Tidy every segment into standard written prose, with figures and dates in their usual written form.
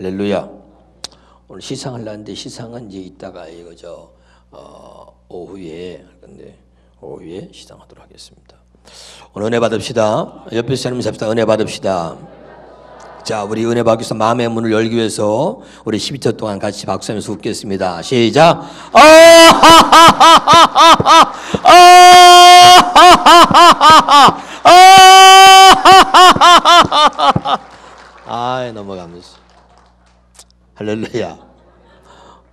할렐루야. 오늘 시상을 하는데 시상은 이제 이따가 이거 오후에 시상하도록 하겠습니다. 오늘 은혜 받읍시다. 옆에 사람 잡시다. 은혜 받읍시다. 자, 우리 은혜 받기 위해서 마음의 문을 열기 위해서 우리 12초 동안 같이 박수하면서 웃겠습니다. 시작. 넘어가면서 할렐루야.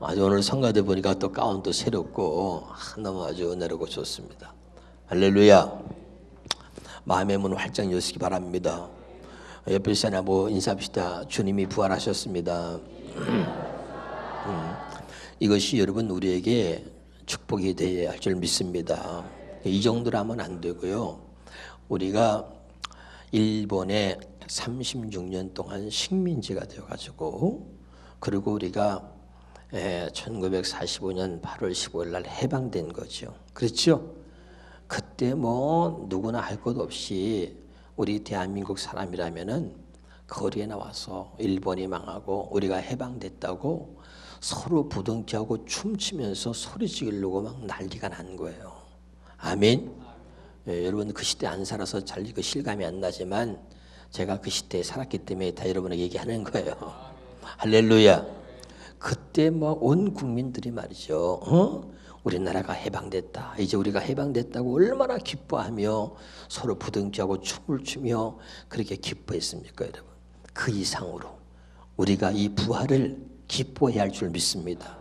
아주 오늘 성가대 보니까 또 가운도 새롭고 너무 아주 은혜롭고 좋습니다. 할렐루야. 마음의 문 활짝 여시기 바랍니다. 옆에 사람 인사합시다. 주님이 부활하셨습니다. 이것이 여러분 우리에게 축복이 되어야 할 줄 믿습니다. 이 정도로 하면 안 되고요. 우리가 일본에 36년 동안 식민지가 되어가지고, 그리고 우리가 1945년 8월 15일 날 해방된 거죠. 그렇죠? 그때 누구나 할 것 없이 우리 대한민국 사람이라면은 거리에 나와서 일본이 망하고 우리가 해방됐다고 서로 부둥켜하고 춤추면서 소리 지르고 막 난리가 난 거예요. 아멘. 여러분 그 시대 안 살아서 잘 실감이 안 나지만 제가 그 시대에 살았기 때문에 다 여러분에게 얘기하는 거예요. 할렐루야. 그때 온 국민들이 말이죠. 우리나라가 해방됐다. 이제 우리가 해방됐다고 얼마나 기뻐하며 서로 부둥켜하고 춤을 추며 그렇게 기뻐했습니까, 여러분? 그 이상으로 우리가 이 부활을 기뻐해야 할 줄 믿습니다.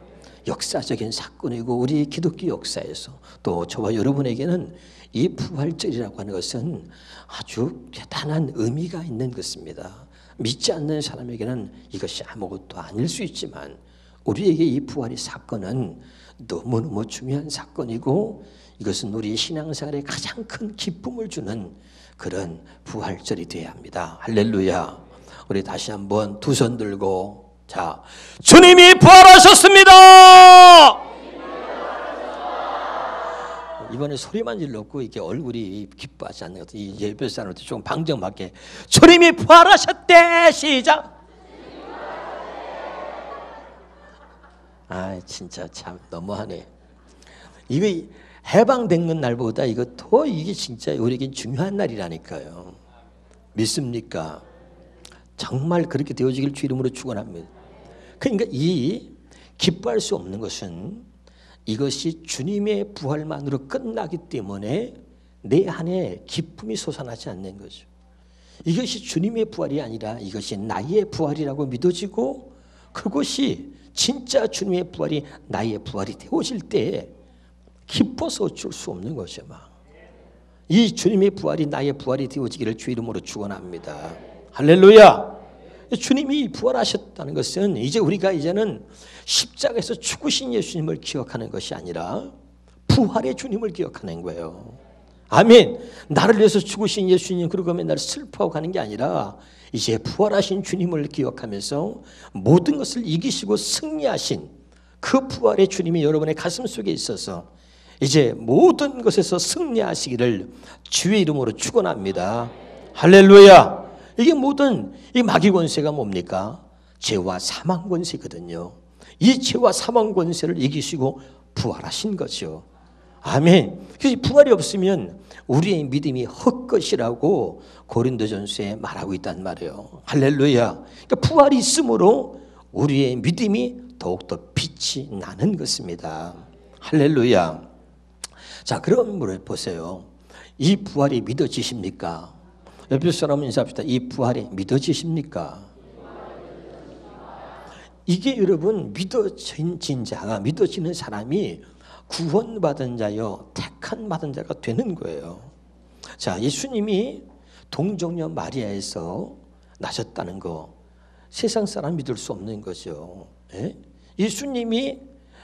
역사적인 사건이고 우리 기독교 역사에서 또 저와 여러분에게는 이 부활절이라고 하는 것은 아주 대단한 의미가 있는 것입니다. 믿지 않는 사람에게는 이것이 아무것도 아닐 수 있지만 우리에게 이 부활의 사건은 너무너무 중요한 사건이고 이것은 우리 신앙생활에 가장 큰 기쁨을 주는 그런 부활절이 되어야 합니다. 할렐루야. 우리 다시 한번 두 손 들고 자, 주님이 부활하셨습니다. 이번에 소리만 질렀고 이게 얼굴이 기뻐하지 않는 것 같아요. 이 옆에 사람한테 좀 방정맞게 주님이 부활하셨대. 시작. 진짜 참 너무하네. 이거 해방된 날보다 이게 진짜 우리에겐 중요한 날이라니까요. 믿습니까? 정말 그렇게 되어지길 주 이름으로 축원합니다. 그러니까 이 기뻐할 수 없는 것은 이것이 주님의 부활만으로 끝나기 때문에 내 안에 기쁨이 솟아나지 않는 거죠. 이것이 주님의 부활이 아니라 이것이 나의 부활이라고 믿어지고 그것이 진짜 주님의 부활이 나의 부활이 되어질 때 기뻐서 어쩔 수 없는 거죠. 이 주님의 부활이 나의 부활이 되어지기를 주 이름으로 축원합니다. 할렐루야. 주님이 부활하셨다는 것은 이제 우리가 이제는 십자가에서 죽으신 예수님을 기억하는 것이 아니라 부활의 주님을 기억하는 거예요. 아멘. 나를 위해서 죽으신 예수님 그리고 맨날 슬퍼하고 가는 게 아니라 이제 부활하신 주님을 기억하면서 모든 것을 이기시고 승리하신 그 부활의 주님이 여러분의 가슴 속에 있어서 이제 모든 것에서 승리하시기를 주의 이름으로 축원합니다. 할렐루야. 이게 모든 이 마귀 권세가 뭡니까? 죄와 사망 권세거든요. 이 죄와 사망 권세를 이기시고 부활하신 거죠. 아멘. 그래서 부활이 없으면 우리의 믿음이 헛것이라고 고린도전서에 말하고 있단 말이에요. 할렐루야. 그러니까 부활이 있으므로 우리의 믿음이 더욱더 빛이 나는 것입니다. 할렐루야. 자, 그럼 보세요. 이 부활이 믿어지십니까? 옆에 사람 인사합시다. 이 부활이 믿어지십니까? 이게 여러분 믿어진 자가 믿어지는 사람이 구원받은 자요 택한 받은 자가 되는 거예요. 자, 예수님이 동정녀 마리아에서 나셨다는 거 세상 사람 믿을 수 없는 거죠. 예수님이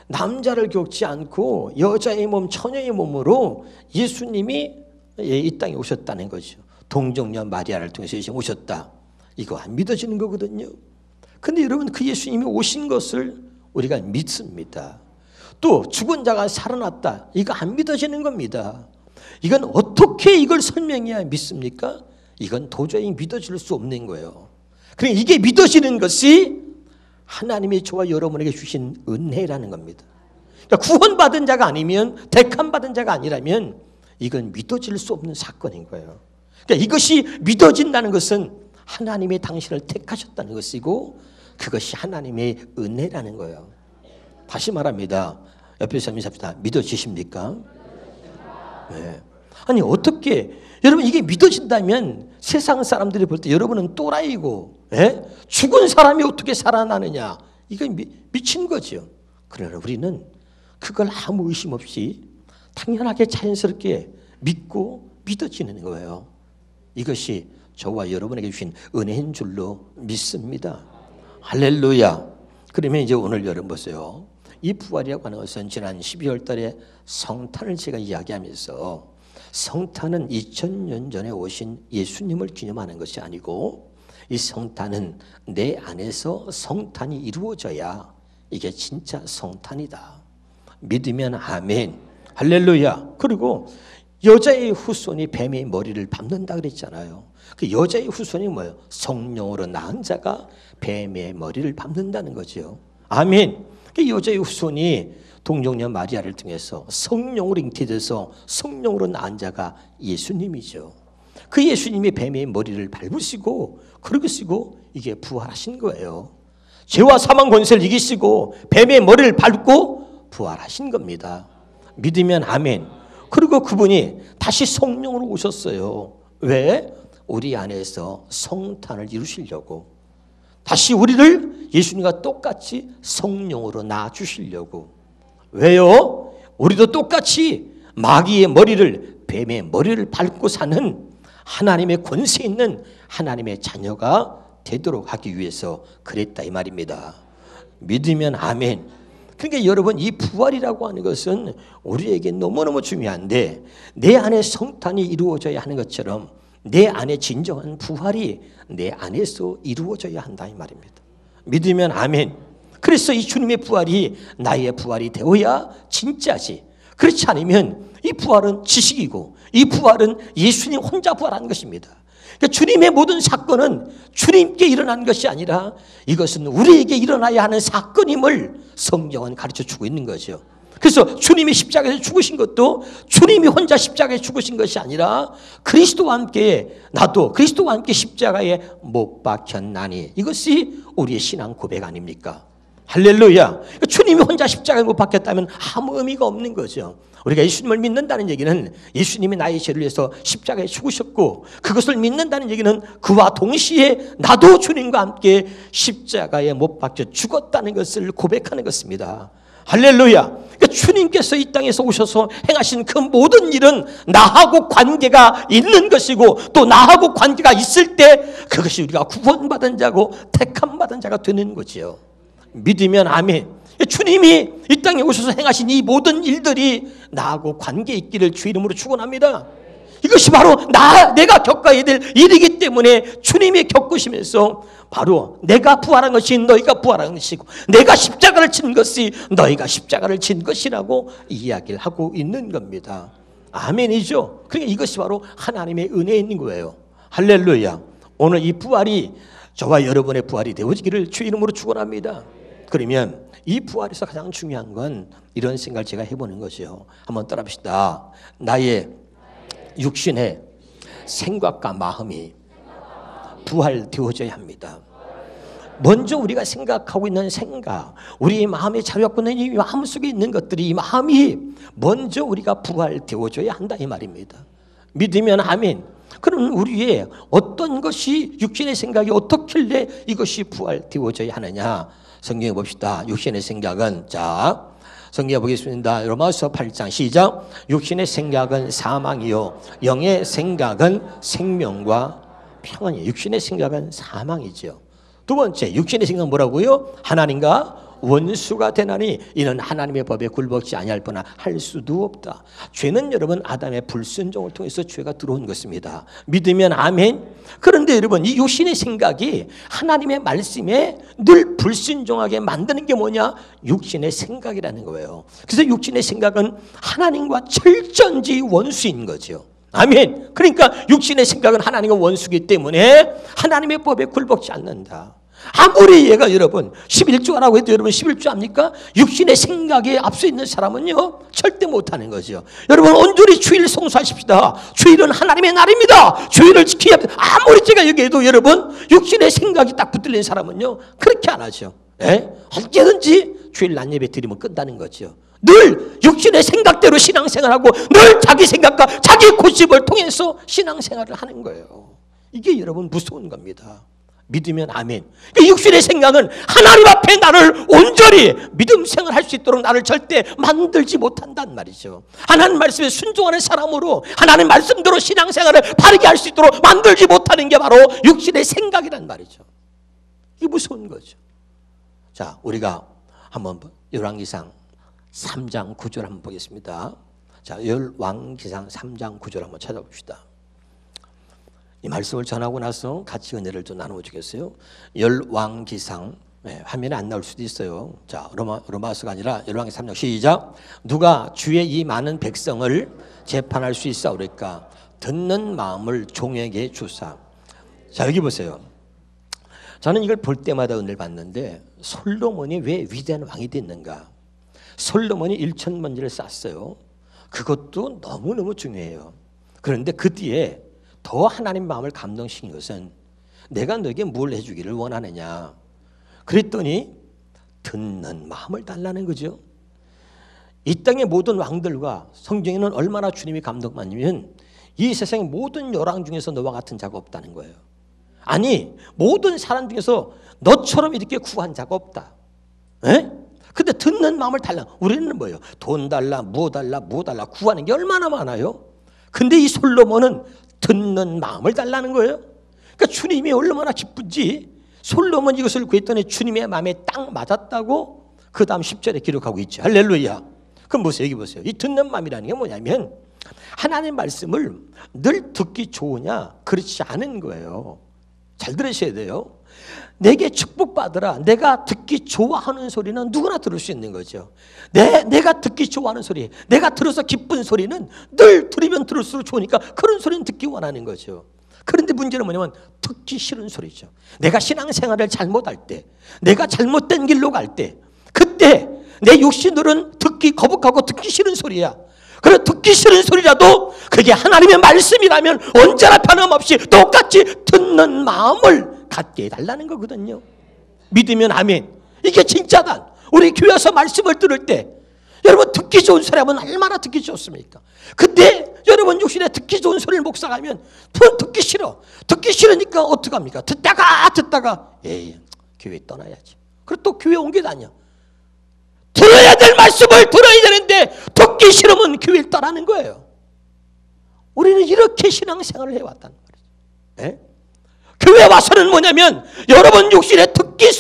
남자를 겪지 않고 여자의 몸 처녀의 몸으로 예수님이 이 땅에 오셨다는 거죠. 동정녀 마리아를 통해서 예수님이 오셨다. 이거 안 믿어지는 거거든요. 근데 여러분 그 예수님이 오신 것을 우리가 믿습니다. 또 죽은 자가 살아났다. 이거 안 믿어지는 겁니다. 이건 어떻게 이걸 설명해야 믿습니까? 이건 도저히 믿어질 수 없는 거예요. 그러니까 이게 믿어지는 것이 하나님이 저와 여러분에게 주신 은혜라는 겁니다. 그러니까 구원받은 자가 아니면, 택함받은 자가 아니라면 이건 믿어질 수 없는 사건인 거예요. 그러니까 이것이 믿어진다는 것은 하나님이 당신을 택하셨다는 것이고 그것이 하나님의 은혜라는 거예요. 다시 말합니다. 옆에 사람이 잡시다. 믿어지십니까? 네. 아니 어떻게 여러분 이게 믿어진다면 세상 사람들이 볼 때 여러분은 또라이고 죽은 사람이 어떻게 살아나느냐 이건 미친 거죠. 그러나 우리는 그걸 아무 의심 없이 당연하게 자연스럽게 믿고 믿어지는 거예요. 이것이 저와 여러분에게 주신 은혜인 줄로 믿습니다. 할렐루야. 그러면 이제 오늘 여러분 보세요. 이 부활이라고 하는 것은 지난 12월 달에 성탄을 제가 이야기하면서 성탄은 2000년 전에 오신 예수님을 기념하는 것이 아니고 이 성탄은 내 안에서 성탄이 이루어져야 이게 진짜 성탄이다. 믿으면 아멘. 할렐루야. 그리고 여자의 후손이 뱀의 머리를 밟는다 그랬잖아요. 그 여자의 후손이 뭐예요? 성령으로 낳은 자가 뱀의 머리를 밟는다는 거죠. 아멘. 그 여자의 후손이 동정녀 마리아를 통해서 성령으로 잉태돼서 성령으로 낳은 자가 예수님이죠. 그 예수님이 뱀의 머리를 밟으시고 그러시고 이게 부활하신 거예요. 죄와 사망 권세를 이기시고 뱀의 머리를 밟고 부활하신 겁니다. 믿으면 아멘. 그리고 그분이 다시 성령으로 오셨어요. 왜? 우리 안에서 성탄을 이루시려고. 다시 우리를 예수님과 똑같이 성령으로 낳아주시려고. 왜요? 우리도 똑같이 마귀의 머리를, 뱀의 머리를 밟고 사는 하나님의 권세 있는 하나님의 자녀가 되도록 하기 위해서 그랬다 이 말입니다. 믿으면 아멘. 그러니까 여러분 이 부활이라고 하는 것은 우리에게 너무너무 중요한데 내 안에 성탄이 이루어져야 하는 것처럼 내 안에 진정한 부활이 내 안에서 이루어져야 한다 이 말입니다. 믿으면 아멘. 그래서 이 주님의 부활이 나의 부활이 되어야 진짜지. 그렇지 않으면 이 부활은 지식이고 이 부활은 예수님 혼자 부활한 것입니다. 그러니까 주님의 모든 사건은 주님께 일어난 것이 아니라 이것은 우리에게 일어나야 하는 사건임을 성경은 가르쳐주고 있는 거죠. 그래서 주님이 십자가에서 죽으신 것도 주님이 혼자 십자가에 죽으신 것이 아니라 그리스도와 함께 나도 그리스도와 함께 십자가에 못 박혔나니 이것이 우리의 신앙 고백 아닙니까? 할렐루야. 그러니까 주님이 혼자 십자가에 못 박혔다면 아무 의미가 없는 거죠. 우리가 예수님을 믿는다는 얘기는 예수님이 나의 죄를 위해서 십자가에 죽으셨고 그것을 믿는다는 얘기는 그와 동시에 나도 주님과 함께 십자가에 못 박혀 죽었다는 것을 고백하는 것입니다. 할렐루야. 그러니까 주님께서 이 땅에서 오셔서 행하신 그 모든 일은 나하고 관계가 있는 것이고 또 나하고 관계가 있을 때 그것이 우리가 구원받은 자고 택함받은 자가 되는 거지요. 믿으면 아멘. 주님이 이 땅에 오셔서 행하신 이 모든 일들이 나하고 관계 있기를 주 이름으로 축원합니다. 이것이 바로 내가 겪어야 될 일이기 때문에 주님이 겪으시면서 바로 내가 부활한 것이 너희가 부활한 것이고 내가 십자가를 친 것이 너희가 십자가를 친 것이라고 이야기를 하고 있는 겁니다. 아멘이죠. 그러니까 이것이 바로 하나님의 은혜인 거예요. 할렐루야. 오늘 이 부활이 저와 여러분의 부활이 되어지기를 주 이름으로 축원합니다. 그러면 이 부활에서 가장 중요한 건 이런 생각을 제가 해보는 거죠. 한번 따라합시다. 나의 육신의 생각과 마음이 부활되어져야 합니다. 먼저 우리가 생각하고 있는 생각, 우리 마음에 자리 잡고 있는 이 마음 속에 있는 것들이 이 마음이 먼저 우리가 부활되어져야 한다 이 말입니다. 믿으면 아멘. 그럼 우리의 어떤 것이 육신의 생각이 어떻길래 이것이 부활되어져야 하느냐? 성경에 봅시다. 육신의 생각은 자 성경에 보겠습니다. 로마서 8장 시작. 육신의 생각은 사망이요 영의 생각은 생명과 평안이에요. 육신의 생각은 사망이죠. 두 번째 육신의 생각은 뭐라고요? 하나님과 원수가 되나니 이는 하나님의 법에 굴복지 아니할 뻔하 할 수도 없다. 죄는 여러분 아담의 불순종을 통해서 죄가 들어온 것입니다. 믿으면 아멘. 그런데 여러분 이 육신의 생각이 하나님의 말씀에 늘 불순종하게 만드는 게 뭐냐? 육신의 생각이라는 거예요. 그래서 육신의 생각은 하나님과 철저히 원수인 거죠. 아멘. 그러니까 육신의 생각은 하나님과 원수이기 때문에 하나님의 법에 굴복지 않는다. 아무리 얘가 여러분 11조 하라고 해도 여러분 11조 합니까? 육신의 생각에 앞서 있는 사람은요 절대 못하는 거죠. 여러분 온전히 주일을 성수하십시다. 주일은 하나님의 날입니다. 주일을 지켜야 합니다. 아무리 제가 얘기해도 여러분 육신의 생각이 딱 붙들린 사람은요 그렇게 안 하죠. 언제든지 주일 낮 예배 드리면 끝나는 거죠. 늘 육신의 생각대로 신앙생활하고 늘 자기 생각과 자기 고집을 통해서 신앙생활을 하는 거예요. 이게 여러분 무서운 겁니다. 믿으면 아멘. 육신의 생각은 하나님 앞에 나를 온전히 믿음 생활할 수 있도록 나를 절대 만들지 못한단 말이죠. 하나님 말씀에 순종하는 사람으로 하나님 말씀대로 신앙생활을 바르게 할 수 있도록 만들지 못하는 게 바로 육신의 생각이란 말이죠. 이게 무서운 거죠. 자, 우리가 한번 열왕기상 3장 9절 한번 보겠습니다. 자, 열왕기상 3장 9절 한번 찾아봅시다. 이 말씀을 전하고 나서 같이 은혜를 좀 나누어 주겠어요? 열왕기상, 화면에 안 나올 수도 있어요. 자, 로마서가 아니라 열왕기상 3장 시작. 누가 주의 이 많은 백성을 재판할 수 있사오리까? 듣는 마음을 종에게 주사. 자, 여기 보세요. 저는 이걸 볼 때마다 은혜를 받는데 솔로몬이 왜 위대한 왕이 됐는가? 솔로몬이 1,000번지를 쌓았어요. 그것도 너무너무 중요해요. 그런데 그 뒤에 더 하나님 마음을 감동시킨 것은 내가 너에게 뭘 해주기를 원하느냐. 그랬더니 듣는 마음을 달라는 거죠. 이 땅의 모든 왕들과 성경에는 얼마나 주님이 감동받냐면 이 세상의 모든 열왕 중에서 너와 같은 자가 없다는 거예요. 아니 모든 사람 중에서 너처럼 이렇게 구한 자가 없다. 근데 듣는 마음을 달라. 우리는 뭐예요? 돈 달라, 뭐 달라, 뭐 달라 구하는 게 얼마나 많아요. 근데 이 솔로몬은 듣는 마음을 달라는 거예요. 그러니까 주님이 얼마나 기쁜지 솔로몬 이것을 구했더니 주님의 마음에 딱 맞았다고 그 다음 10절에 기록하고 있죠. 할렐루야. 그럼 보세요. 여기 보세요. 이 듣는 마음이라는 게 뭐냐면 하나님의 말씀을 늘 듣기 좋으냐 그렇지 않은 거예요. 잘 들으셔야 돼요. 내게 축복받으라. 내가 듣기 좋아하는 소리는 누구나 들을 수 있는 거죠. 내가 듣기 좋아하는 소리, 내가 들어서 기쁜 소리는 늘 들으면 들을수록 좋으니까 그런 소리는 듣기 원하는 거죠. 그런데 문제는 뭐냐면 듣기 싫은 소리죠. 내가 신앙생활을 잘못할 때, 내가 잘못된 길로 갈 때, 그때 내 육신으로는 듣기 거북하고 듣기 싫은 소리야. 그래 듣기 싫은 소리라도 그게 하나님의 말씀이라면 언제나 변함없이 똑같이 듣는 마음을 갖게 해달라는 거거든요. 믿으면 아멘. 이게 진짜다. 우리 교회에서 말씀을 들을 때 여러분 듣기 좋은 소리 하면 얼마나 듣기 좋습니까? 근데 여러분 육신에 듣기 좋은 소리를 목사가 하면 듣기 싫어. 듣기 싫으니까 어떡합니까? 듣다가 에이 교회 떠나야지. 그리고 또 교회 옮겨 다녀. 들어야 될 말씀을 들어야 되는데 듣기 싫으면 교회를 떠나는 거예요. 우리는 이렇게 신앙생활을 해왔다는 말이죠. 교회 와서는 뭐냐면 여러분 육신에 듣기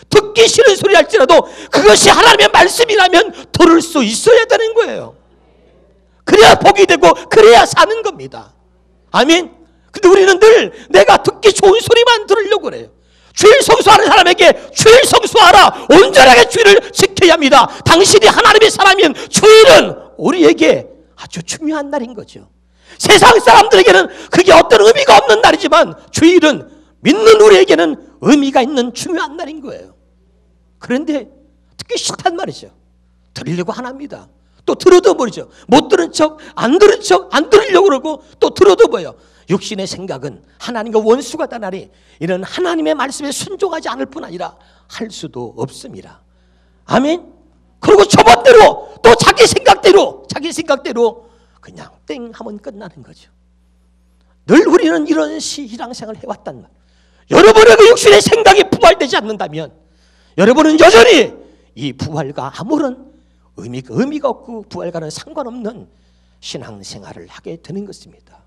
듣기 싫은 소리 할지라도 그것이 하나님의 말씀이라면 들을 수 있어야 되는 거예요. 그래야 복이 되고 그래야 사는 겁니다. 아멘. 근데 우리는 늘 내가 듣기 좋은 소리만 들으려고 그래요. 주일 성수하는 사람에게 주일 성수하라. 온전하게 주일을 지켜야 합니다. 당신이 하나님의 사람이면 주일은 우리에게 아주 중요한 날인 거죠. 세상 사람들에게는 그게 어떤 의미가 없는 날이지만 주일은 믿는 우리에게는 의미가 있는 중요한 날인 거예요. 그런데 듣기 싫단 말이죠. 들으려고 안 합니다. 또 들어도 버리죠. 못 들은 척, 안 들은 척, 안 들으려고 그러고 또 들어도 뭐예요. 육신의 생각은 하나님과 원수가 다나니 이런 하나님의 말씀에 순종하지 않을 뿐 아니라 할 수도 없습니다. 아멘. 그리고 저번대로 또 자기 생각대로 그냥 땡 하면 끝나는 거죠. 늘 우리는 이런 신앙생활을 해왔단 말이에요. 여러분의 그 육신의 생각이 부활되지 않는다면 여러분은 여전히 이 부활과 아무런 의미가 없고 부활과는 상관없는 신앙생활을 하게 되는 것입니다.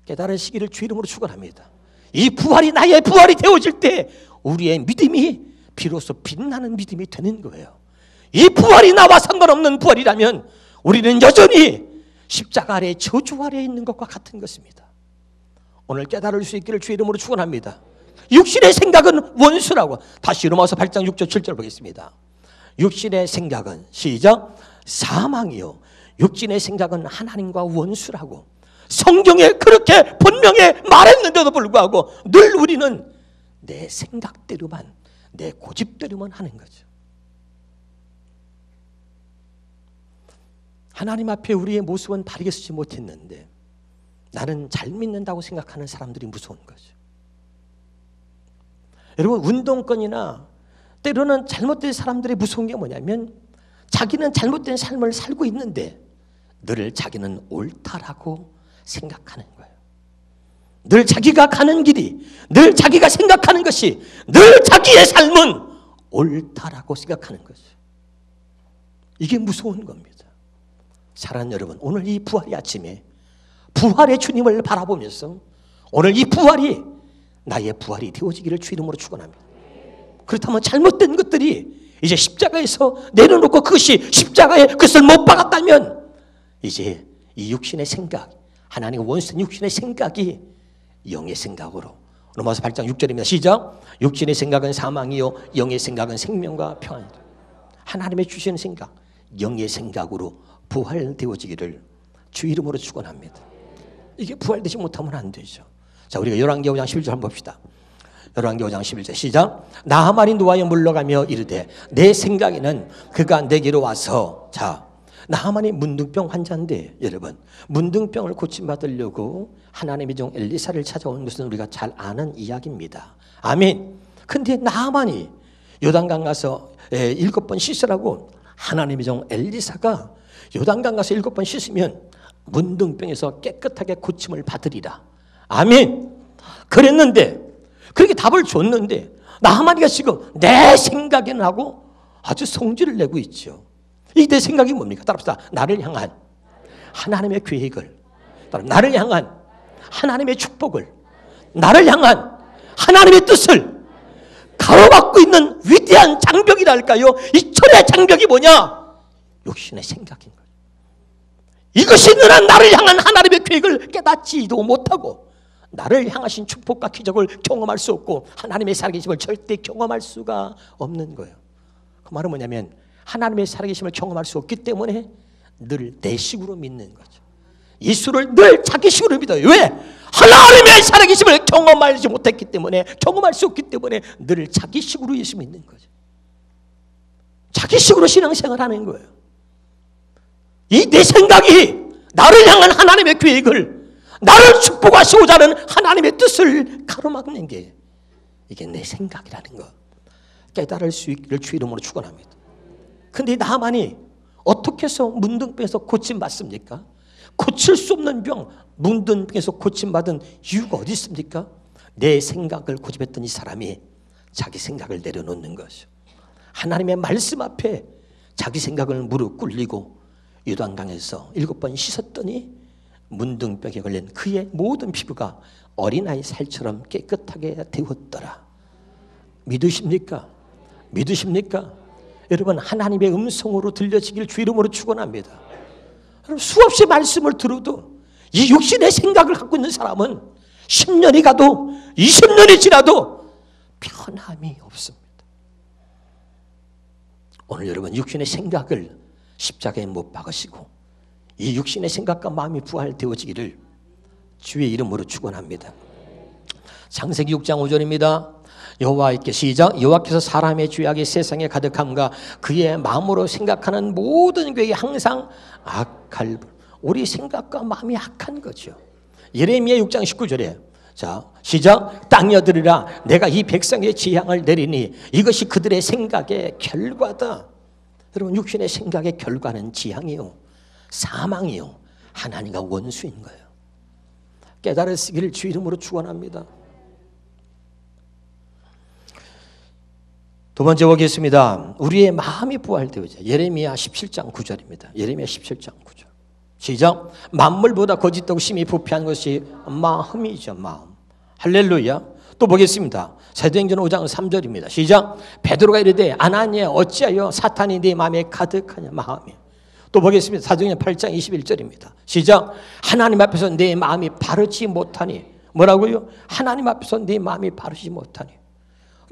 깨달으시기를 주 이름으로 축원합니다. 이 부활이 나의 부활이 되어질 때 우리의 믿음이 비로소 빛나는 믿음이 되는 거예요. 이 부활이 나와 상관없는 부활이라면 우리는 여전히 십자가 아래 저주 아래에 있는 것과 같은 것입니다. 오늘 깨달을 수 있기를 주 이름으로 축원합니다. 육신의 생각은 원수라고. 다시 로마서 8장 6절 7절 보겠습니다. 육신의 생각은 시작 사망이요 육신의 생각은 하나님과 원수라고. 성경에 그렇게 분명히 말했는데도 불구하고 늘 우리는 내 생각대로만, 내 고집대로만 하는 거죠. 하나님 앞에 우리의 모습은 바르게 서지 못했는데 나는 잘 믿는다고 생각하는 사람들이 무서운 거죠. 여러분, 운동권이나 때로는 잘못된 사람들의 무서운 게 뭐냐면 자기는 잘못된 삶을 살고 있는데 늘 자기는 옳다라고 생각하는 거예요. 늘 자기가 가는 길이, 늘 자기가 생각하는 것이, 늘 자기의 삶은 옳다라고 생각하는 거죠. 이게 무서운 겁니다. 사랑하는 여러분, 오늘 이 부활의 아침에 부활의 주님을 바라보면서 오늘 이 부활이 나의 부활이 되어지기를 주 이름으로 축원합니다. 그렇다면 잘못된 것들이 이제 십자가에서 내려놓고 그것이 십자가에 그것을 못 박았다면 이제 이 육신의 생각, 하나님의 원수된 육신의 생각이 영의 생각으로, 로마서 8장 6절입니다. 시작. 육신의 생각은 사망이요 영의 생각은 생명과 평안이다. 하나님의 주시는 생각, 영의 생각으로 부활되어지기를 주 이름으로 축원합니다. 이게 부활되지 못하면 안 되죠. 자, 우리가 열왕기 5장 11절 한번 봅시다. 열왕기 5장 11절 시작. 나하만이 노하여 물러가며 이르되 내 생각에는 그가 내게로 와서, 자, 나하만이 문둥병 환자인데 여러분, 문둥병을 고침받으려고 하나님의 종 엘리사를 찾아온 것은 우리가 잘 아는 이야기입니다. 아멘. 근데 나하만이 요단강 가서 7번 씻으라고 하나님의 종 엘리사가 요단강 가서 7번 씻으면 문둥병에서 깨끗하게 고침을 받으리라. 아멘. 그랬는데, 그렇게 답을 줬는데 나하만이가 지금 내 생각에는 하고 아주 성질을 내고 있죠. 이 내 생각이 뭡니까? 따라합시다. 나를 향한 하나님의 계획을, 나를 향한 하나님의 축복을, 나를 향한 하나님의 뜻을 가로막고 있는 위대한 장벽이랄까요? 이 철의 장벽이 뭐냐? 육신의 생각인 거예요. 이것이 너는 나를 향한 하나님의 계획을 깨닫지도 못하고 나를 향하신 축복과 기적을 경험할 수 없고 하나님의 살아계심을 절대 경험할 수가 없는 거예요. 그 말은 뭐냐면 하나님의 살아계심을 경험할 수 없기 때문에 늘 내 식으로 믿는 거죠. 예수를 늘 자기 식으로 믿어요. 왜? 하나님의 살아계심을 경험하지 못했기 때문에, 경험할 수 없기 때문에 늘 자기 식으로 예수 믿는 거죠. 자기 식으로 신앙생활 하는 거예요. 이 내 생각이 나를 향한 하나님의 계획을, 나를 축복하시고자 하는 하나님의 뜻을 가로막는 게 이게 내 생각이라는 거 깨달을 수 있기를 주 이름으로 축원합니다. 근데 나하만이 어떻게 해서 문둥병에서 고침받습니까? 고칠 수 없는 병, 문둥병에서 고침받은 이유가 어디 있습니까? 내 생각을 고집했던 이 사람이 자기 생각을 내려놓는 것이죠. 하나님의 말씀 앞에 자기 생각을 무릎 꿇리고 요단강에서 7번 씻었더니 문둥병에 걸린 그의 모든 피부가 어린아이 살처럼 깨끗하게 되었더라. 믿으십니까? 믿으십니까? 여러분, 하나님의 음성으로 들려지길 주 이름으로 축원합니다. 여러분, 수없이 말씀을 들어도 이 육신의 생각을 갖고 있는 사람은 10년이 가도 20년이 지나도 편함이 없습니다. 오늘 여러분, 육신의 생각을 십자가에 못 박으시고 이 육신의 생각과 마음이 부활되어지기를 주의 이름으로 축원합니다. 창세기 6장 5절입니다. 여호와께 시작. 여호와께서 사람의 죄악이 세상에 가득함과 그의 마음으로 생각하는 모든 계획이 항상 악할, 우리 생각과 마음이 악한 거죠. 예레미야 6장 19절에 자 시작. 땅이여 들으라 내가 이 백성의 재앙을 내리니 이것이 그들의 생각의 결과다. 여러분, 육신의 생각의 결과는 재앙이요 사망이요 하나님과 원수인 거예요. 깨달으시기를 주 이름으로 축원합니다. 두 번째 보겠습니다. 우리의 마음이 부활되어져. 예레미야 17장 9절입니다. 예레미야 17장 9절. 시작. 만물보다 거짓되고 심히 부패한 것이 마음이죠. 마음. 할렐루야. 또 보겠습니다. 사도행전 5장 3절입니다. 시작. 베드로가 이르되 아나니야 어찌하여 사탄이 네 마음에 가득하냐. 마음이. 또 보겠습니다. 사도행전 8장 21절입니다. 시작. 하나님 앞에서 내 마음이 바르지 못하니. 뭐라고요? 하나님 앞에서 내 마음이 바르지 못하니.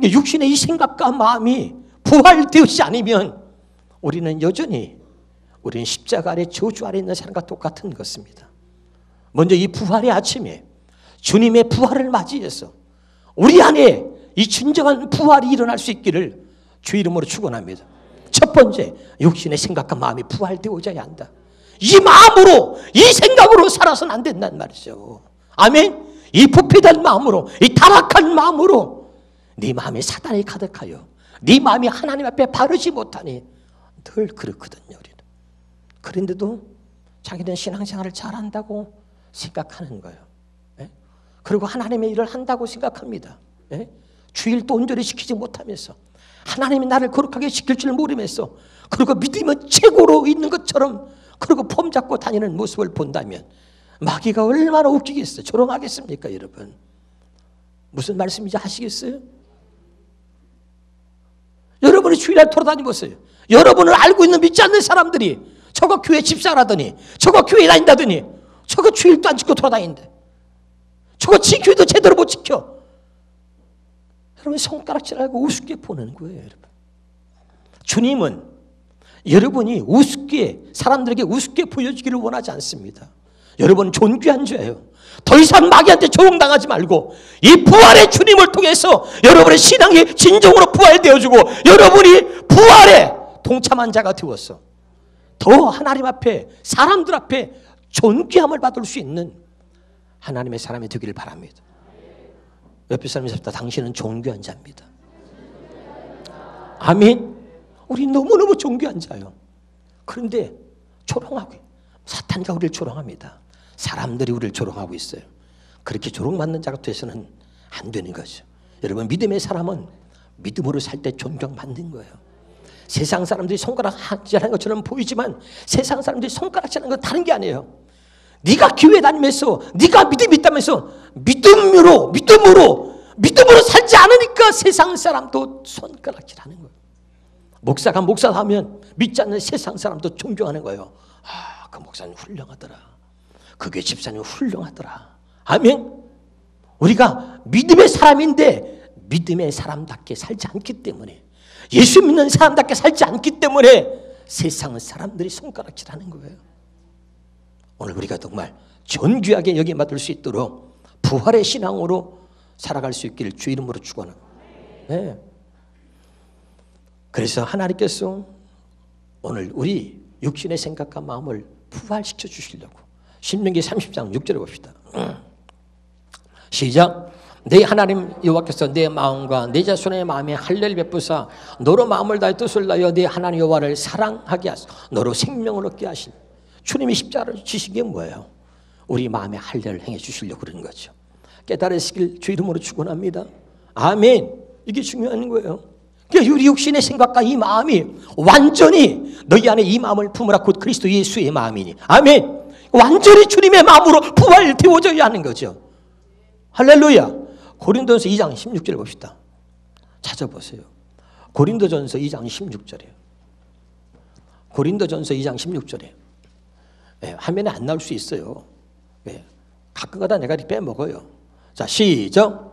육신의 이 생각과 마음이 부활되지 않으면 우리는 여전히 우리는 십자가 아래 저주 아래 있는 사람과 똑같은 것입니다. 먼저 이 부활의 아침에 주님의 부활을 맞이해서 우리 안에 이 진정한 부활이 일어날 수 있기를 주 이름으로 축원합니다. 첫 번째, 육신의 생각과 마음이 부활되어져야 한다. 이 마음으로, 이 생각으로 살아서는 안 된다는 말이죠. 아멘. 이 부패된 마음으로, 이 타락한 마음으로 네 마음에 사단이 가득하여 네 마음이 하나님 앞에 바르지 못하니 늘 그렇거든요. 우리는. 그런데도 자기는 신앙생활을 잘한다고 생각하는 거예요. 예? 그리고 하나님의 일을 한다고 생각합니다. 예? 주일도 온전히 지키지 못하면서 하나님이 나를 거룩하게 지킬 줄 모르면서, 그리고 믿으면 최고로 있는 것처럼 그리고 폼 잡고 다니는 모습을 본다면 마귀가 얼마나 웃기겠어요. 조롱하겠습니까, 여러분? 무슨 말씀인지 아시겠어요? 여러분이 주일날 돌아다니보세요. 여러분을 알고 있는 믿지 않는 사람들이 저거 교회 집사라더니, 저거 교회 다닌다더니, 저거 주일도 안 지키고 돌아다니는데, 저거 지키도 제대로 못 지켜. 여러분 손가락질하고 우습게 보는 거예요. 여러분. 주님은 여러분이 우습게, 사람들에게 우습게 보여지기를 원하지 않습니다. 여러분 존귀한 죄예요. 더 이상 마귀한테 조롱당하지 말고 이 부활의 주님을 통해서 여러분의 신앙이 진정으로 부활되어지고 여러분이 부활에 동참한 자가 되어서 더 하나님 앞에, 사람들 앞에 존귀함을 받을 수 있는 하나님의 사람이 되기를 바랍니다. 옆에 사람이 잡다 당신은 존귀한 자입니다. 아멘. 우리 너무너무 존귀한 자예요. 그런데 조롱하고, 사탄이 우리를 조롱합니다. 사람들이 우리를 조롱하고 있어요. 그렇게 조롱받는 자가 돼서는 안 되는 거죠. 여러분, 믿음의 사람은 믿음으로 살 때 존경받는 거예요. 세상 사람들이 손가락질하는 것처럼 보이지만 세상 사람들이 손가락질하는 건 다른 게 아니에요. 네가 교회 다니면서 네가 믿음이 있다면서 믿음으로 살지 않으니까 세상 사람도 손가락질하는 거예요. 목사가 목사하면 믿지 않는 세상 사람도 존경하는 거예요. 아, 그 목사님 훌륭하더라. 그게 집사님 훌륭하더라. 아멘. 우리가 믿음의 사람인데 믿음의 사람답게 살지 않기 때문에, 예수 믿는 사람답게 살지 않기 때문에 세상 사람들이 손가락질하는 거예요. 오늘 우리가 정말 존귀하게 여김받을 수 있도록 부활의 신앙으로 살아갈 수 있기를 주 이름으로 축원합니다. 네. 그래서 하나님께서 오늘 우리 육신의 생각과 마음을 부활시켜 주시려고 신명기 30장 6절에 봅시다. 시작. 내 하나님 여호와께서 내 마음과 내 자손의 마음에 할례를 베푸사 너로 마음을 다해 뜻을 다하여 내 하나님 여호와를 사랑하게 하사 너로 생명을 얻게 하신, 주님이 십자가를 지신 게 뭐예요? 우리 마음에 할례를 행해 주시려고 그러는 거죠. 깨달으시길 주 이름으로 축원합니다. 아멘. 이게 중요한 거예요. 그러니까 우리 육신의 생각과 이 마음이 완전히 너희 안에 이 마음을 품으라 곧 그리스도 예수의 마음이니. 아멘. 완전히 주님의 마음으로 부활되어져야 하는 거죠. 할렐루야. 고린도전서 2장 16절 봅시다. 찾아보세요. 고린도전서 2장 16절이에요. 고린도전서 2장 16절에 화면에 안 나올 수 있어요. 가끔가다 내가 이렇게 빼먹어요. 자, 시작.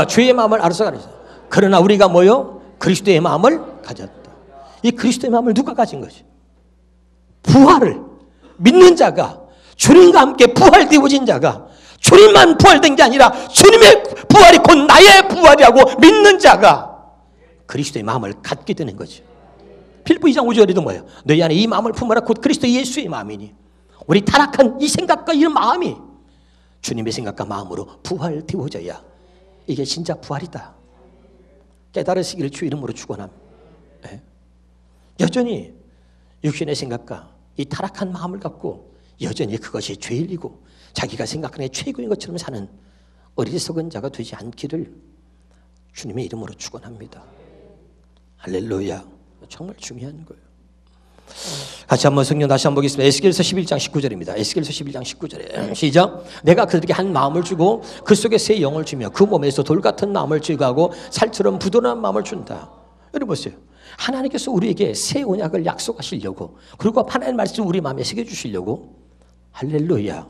주의 마음을 알아서 가르쳐. 그러나 우리가 뭐요? 그리스도의 마음을 가졌다. 이 그리스도의 마음을 누가 가진 거지? 부활을 믿는 자가, 주님과 함께 부활되어진 자가, 주님만 부활된 게 아니라 주님의 부활이 곧 나의 부활이라고 믿는 자가 그리스도의 마음을 갖게 되는 거죠. 필리포 2장 5절에도 뭐예요? 너희 안에 이 마음을 품으라 곧 그리스도 예수의 마음이니. 우리 타락한 이 생각과 이 마음이 주님의 생각과 마음으로 부활되어져야 이게 진짜 부활이다. 깨달으시기를 주 이름으로 축원합니다. 여전히 육신의 생각과 이 타락한 마음을 갖고 여전히 그것이 죄일이고 자기가 생각하는 게 최고인 것처럼 사는 어리석은 자가 되지 않기를 주님의 이름으로 축원합니다. 할렐루야. 정말 중요한 거예요. 같이 한번 성경 다시 한번 보겠습니다. 에스겔서 11장 19절입니다. 에스겔서 11장 19절에 시작. 내가 그들에게 한 마음을 주고 그 속에 새 영을 주며 그 몸에서 돌 같은 마음을 제거하고 살처럼 부드러운 마음을 준다. 여러분 보세요. 하나님께서 우리에게 새 언약을 약속하시려고, 그리고 하나님의 말씀을 우리 마음에 새겨주시려고, 할렐루야,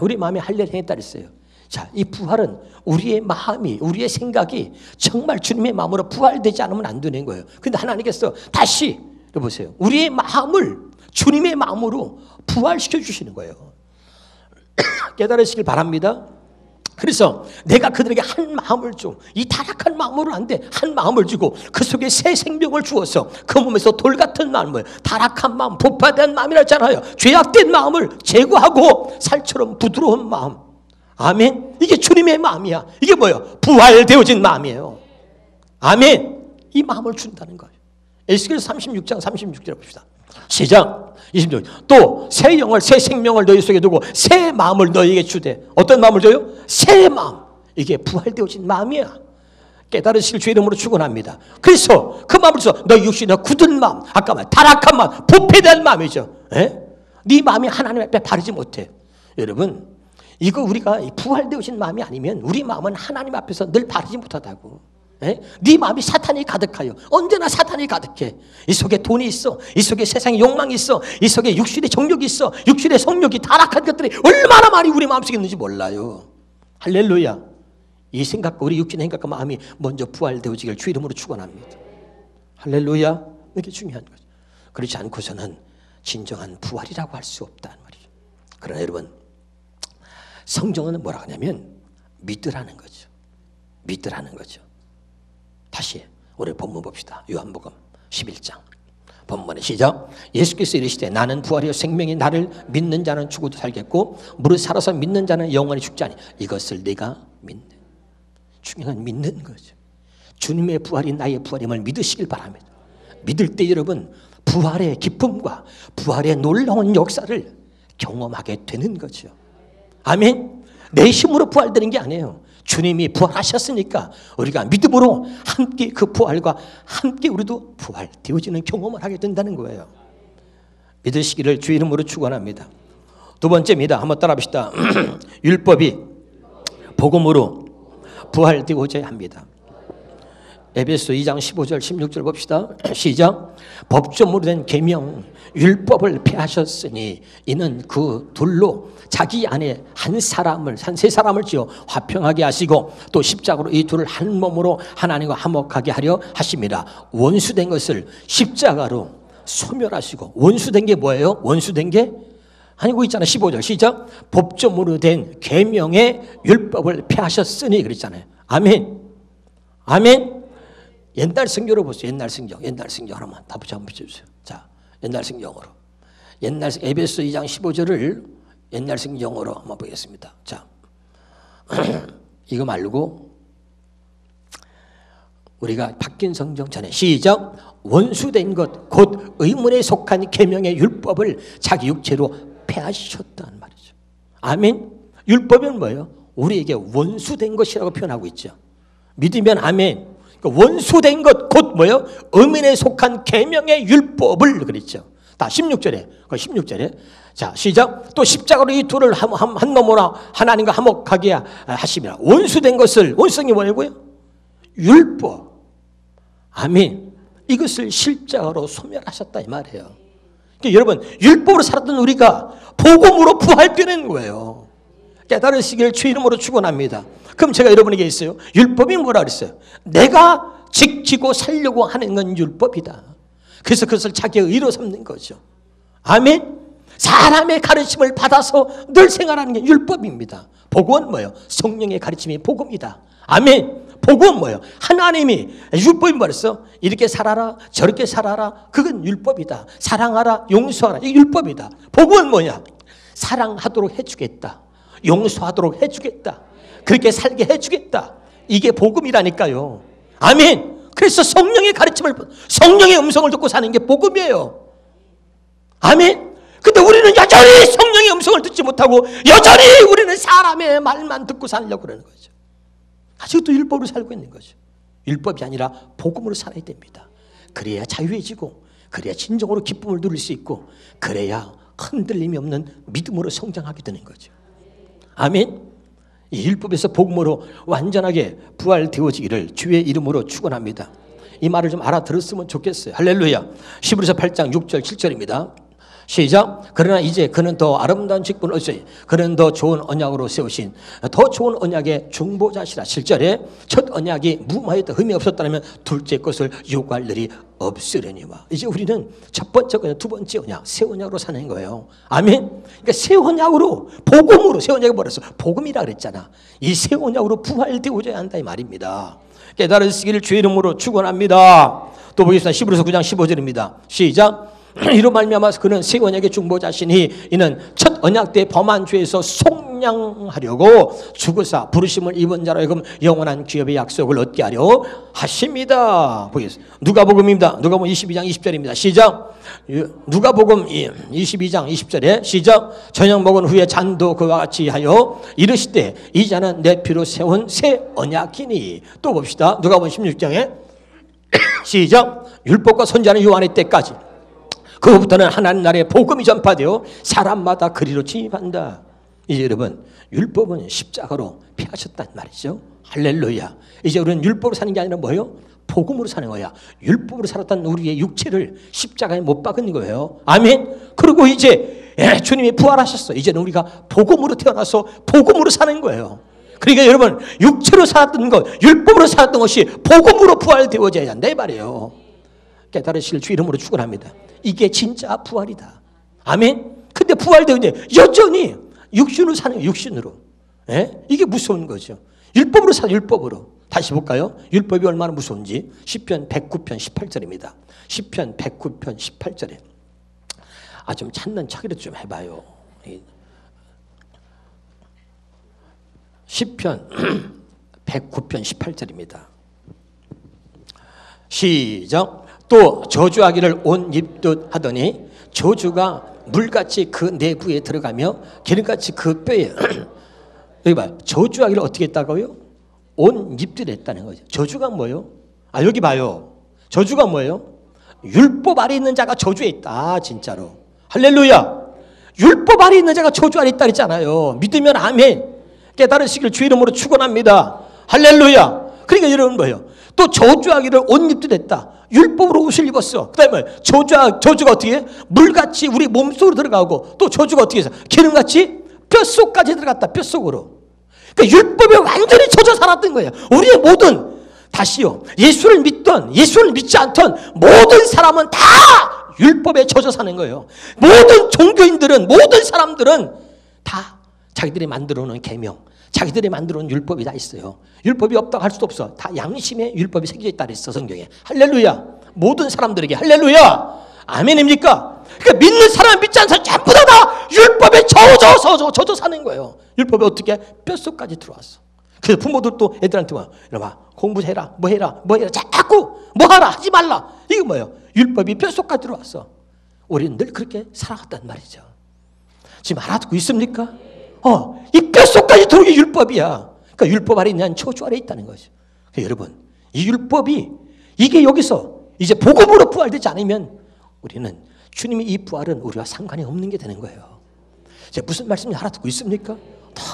우리 마음에 할례를 행했다 그랬어요. 자, 이 부활은 우리의 마음이, 우리의 생각이 정말 주님의 마음으로 부활되지 않으면 안 되는 거예요. 그런데 하나님께서 다시 보세요. 우리의 마음을 주님의 마음으로 부활시켜 주시는 거예요. 깨달으시길 바랍니다. 그래서 내가 그들에게 한 마음을 줘. 이 타락한 마음으로 안 돼. 한 마음을 주고 그 속에 새 생명을 주어서 그 몸에서 돌 같은 마음을, 타락한 마음, 부패된 마음이라 했잖아요. 죄악된 마음을 제거하고 살처럼 부드러운 마음. 아멘. 이게 주님의 마음이야. 이게 뭐예요? 부활되어진 마음이에요. 아멘. 이 마음을 준다는 거예요. 에스겔 36장 36절 봅시다. 시작. 26절. 또 새 영을, 새 생명을 너희 속에 두고 새 마음을 너희에게 주되. 어떤 마음을 줘요? 새 마음. 이게 부활되어진 마음이야. 깨달으시길 주 이름으로 축원합니다. 그래서 그 마음을 줘서 너희 육신의 굳은 마음, 아까 말 타락한 마음, 부패된 마음이죠. 에? 네 마음이 하나님 앞에 바르지 못해. 여러분, 이거 우리가 부활되어진 마음이 아니면 우리 마음은 하나님 앞에서 늘 바르지 못하다고. 네 마음이 사탄이 가득하여. 언제나 사탄이 가득해. 이 속에 돈이 있어. 이 속에 세상의 욕망이 있어. 이 속에 육신의 정욕이 있어. 육신의 성욕이, 타락한 것들이 얼마나 많이 우리 마음속에 있는지 몰라요. 할렐루야. 이 생각과 우리 육신의 생각과 마음이 먼저 부활되어지길 주 이름으로 축원합니다. 할렐루야. 이게 중요한 거죠. 그렇지 않고서는 진정한 부활이라고 할 수 없다는 말이죠. 그러나 여러분, 성경은 뭐라 하냐면 믿으라는 거죠. 믿으라는 거죠. 다시 우리 본문 봅시다. 요한복음 11장 본문에 시작. 예수께서 이르시되 나는 부활이요 생명이, 나를 믿는 자는 죽어도 살겠고 무릇 살아서 믿는 자는 영원히 죽지 아니. 이것을 내가 믿네. 중요한 건 믿는 거죠. 주님의 부활이 나의 부활임을 믿으시길 바랍니다. 믿을 때 여러분 부활의 기쁨과 부활의 놀라운 역사를 경험하게 되는 거죠. 아멘. 내 힘으로 부활되는 게 아니에요. 주님이 부활하셨으니까 우리가 믿음으로 함께 그 부활과 함께 우리도 부활되어지는 경험을 하게 된다는 거예요. 믿으시기를 주 이름으로 축원합니다. 두 번째입니다. 한번 따라 봅시다. 율법이 복음으로 부활되고자 합니다. 에베소 2장 15절 16절 봅시다. 시작. 법조문으로 된 계명 율법을 폐하셨으니 이는 그 둘로 자기 안에 한 세 사람을 지어 화평하게 하시고 또 십자가로 이 둘을 한 몸으로 하나님과 화목하게 하려 하십니다. 원수된 것을 십자가로 소멸하시고. 원수된 게 뭐예요? 원수된 게 아니고 있잖아요. 15절 시작. 법조문으로 된 계명의 율법을 폐하셨으니 그랬잖아요. 아멘. 아멘. 옛날 성경으로 보세요. 옛날 성경 하나만 다 붙여주세요. 자, 옛날 성경으로. 옛날 에베소 2장 15절을 옛날 성경으로 한번 보겠습니다. 자, 이거 말고 우리가 바뀐 성경 전에 시작. 원수된 것 곧 의문에 속한 계명의 율법을 자기 육체로 폐하셨다는 말이죠. 아멘. 율법은 뭐예요? 우리에게 원수된 것이라고 표현하고 있죠. 믿으면 아멘. 원수된 것 곧 뭐예요? 의문에 속한 계명의 율법을 그랬죠. 다 16절에 자 시작. 또 십자가로 이 둘을 한 놈으로 하나님과 화목하게 하시며 원수된 것을, 원수성이 뭐냐고요? 율법. 아멘. 이것을 십자가로 소멸하셨다 이 말이에요. 그러니까 여러분 율법으로 살았던 우리가 복음으로 부활되는 거예요. 깨달으시길 주 이름으로 축원합니다. 그럼 제가 여러분에게 있어요. 율법이 뭐라 그랬어요? 내가 지키고 살려고 하는 건 율법이다. 그래서 그것을 자기의 의로 삼는 거죠. 아멘. 사람의 가르침을 받아서 늘 생활하는 게 율법입니다. 복음은 뭐예요? 성령의 가르침이 복음이다. 아멘. 복음은 뭐예요? 하나님이 율법이 뭐랬어? 이렇게 살아라 저렇게 살아라. 그건 율법이다. 사랑하라 용서하라. 이게 율법이다. 복음은 뭐냐? 사랑하도록 해주겠다. 용서하도록 해주겠다. 그렇게 살게 해주겠다. 이게 복음이라니까요. 아멘. 그래서 성령의 가르침을, 성령의 음성을 듣고 사는 게 복음이에요. 아멘. 근데 우리는 여전히 성령의 음성을 듣지 못하고 여전히 우리는 사람의 말만 듣고 살려고 그러는 거죠. 아직도 율법으로 살고 있는 거죠. 율법이 아니라 복음으로 살아야 됩니다. 그래야 자유해지고, 그래야 진정으로 기쁨을 누릴 수 있고, 그래야 흔들림이 없는 믿음으로 성장하게 되는 거죠. 아멘. 이 율법에서 복음으로 완전하게 부활되어지기를 주의 이름으로 축원합니다. 이 말을 좀 알아들었으면 좋겠어요. 할렐루야. 히브리서 8장 6절 7절입니다. 시작. 그러나 이제 그는 더 아름다운 직분을 얻으시니 그는 더 좋은 언약으로 세우신 더 좋은 언약의 중보자시라. 7절에 첫 언약이 무마하였다 흠이 없었다면 둘째 것을 요구할 일이 없으려니와. 이제 우리는 첫 번째 언약, 두 번째 언약, 새 언약으로 사는 거예요. 아멘. 그러니까 새 언약으로, 복음으로, 새 언약이 뭐랬어? 복음이라 그랬잖아. 이 새 언약으로 부활되고자 한다 이 말입니다. 깨달으시기를 주의 이름으로 축원합니다. 또 보겠습니다. 히브리서 9장 15절입니다. 시작. 이로 말미암아서 그는 새 언약의 중보자시니 이는 첫 언약 때 범한 죄에서 속량하려고 죽으사 부르심을 입은 자로 하여금 영원한 기업의 약속을 얻게 하려 하십니다. 보겠습니다. 누가복음입니다. 누가복음 22장 20절입니다. 시작. 누가복음 22장 20절에 시작. 저녁 먹은 후에 잔도 그와 같이 하여 이르시되 이 잔은 내 피로 세운 새 언약이니. 또 봅시다. 누가복음 16장에 시작. 율법과 선지자는 요한의 때까지 그로부터는 하나님 나라의 복음이 전파되어 사람마다 그리로 침입한다. 이제 여러분, 율법은 십자가로 피하셨단 말이죠. 할렐루야. 이제 우리는 율법으로 사는 게 아니라 뭐예요? 복음으로 사는 거야. 율법으로 살았던 우리의 육체를 십자가에 못 박은 거예요. 아멘. 그리고 이제 주님이 부활하셨어. 이제는 우리가 복음으로 태어나서 복음으로 사는 거예요. 그러니까 여러분, 육체로 살았던 것, 율법으로 살았던 것이 복음으로 부활되어져야 한다 이 말이에요. 깨달으실 주 이름으로 축원합니다. 이게 진짜 부활이다. 아멘. 근데 부활되는데 여전히 육신으로 사는 거예요. 육신으로. 이게 무서운 거죠. 율법으로 사, 율법으로. 다시 볼까요? 율법이 얼마나 무서운지. 시편 109편 18절입니다. 시편 109편 18절에 좀 찾는 척이라도 좀 해봐요. 시편 109편 18절입니다. 시작. 또 저주하기를 옷 입듯 하더니 저주가 물같이 그 내부에 들어가며 기름같이 그 뼈에 여기 봐요. 저주하기를 어떻게 했다고요? 옷 입듯 했다는 거죠. 저주가 뭐예요? 여기 봐요. 저주가 뭐예요? 율법 아래 있는 자가 저주에 있다. 진짜로. 할렐루야. 율법 아래 있는 자가 저주 아래 있다 그랬잖아요. 믿으면 아멘. 깨달으시길 주 이름으로 축원합니다. 할렐루야. 그러니까 여러분 뭐예요? 또 저주하기를 옷 입듯 했다. 율법으로 옷을 입었어. 그 다음에 저주가 어떻게 해? 물같이 우리 몸속으로 들어가고 또 저주가 어떻게 해서 기름같이 뼛속까지 들어갔다. 뼛속으로. 그러니까 율법에 완전히 젖어 살았던 거예요. 우리의 모든, 다시요, 예수를 믿던 예수를 믿지 않던 모든 사람은 다 율법에 젖어 사는 거예요. 모든 종교인들은, 모든 사람들은 다 자기들이 만들어 놓은 계명, 자기들이 만들어 놓은 율법이 다 있어요. 율법이 없다고 할 수도 없어. 다 양심에 율법이 새겨져 있다 그랬어, 성경에. 할렐루야. 모든 사람들에게 할렐루야. 아멘입니까? 그러니까 믿는 사람, 믿지 않는 사람 전부 다 율법에 젖어 사는 거예요. 율법에 어떻게? 뼛속까지 들어왔어. 그래서 부모들도 애들한테 와, 이러봐, 공부해라, 뭐 해라, 자꾸 뭐 하라, 하지 말라. 이게 뭐예요? 율법이 뼛속까지 들어왔어. 우리는 늘 그렇게 살아왔단 말이죠. 지금 알아듣고 있습니까? 이 뼛속까지 들어오게 율법이야. 그러니까 율법 아래 있는 저주 아래 있다는 거죠. 그러니까 여러분, 이 율법이 이게 여기서 이제 복음으로 부활되지 않으면 우리는 주님의 이 부활은 우리와 상관이 없는 게 되는 거예요. 제가 무슨 말씀인지 알아듣고 있습니까?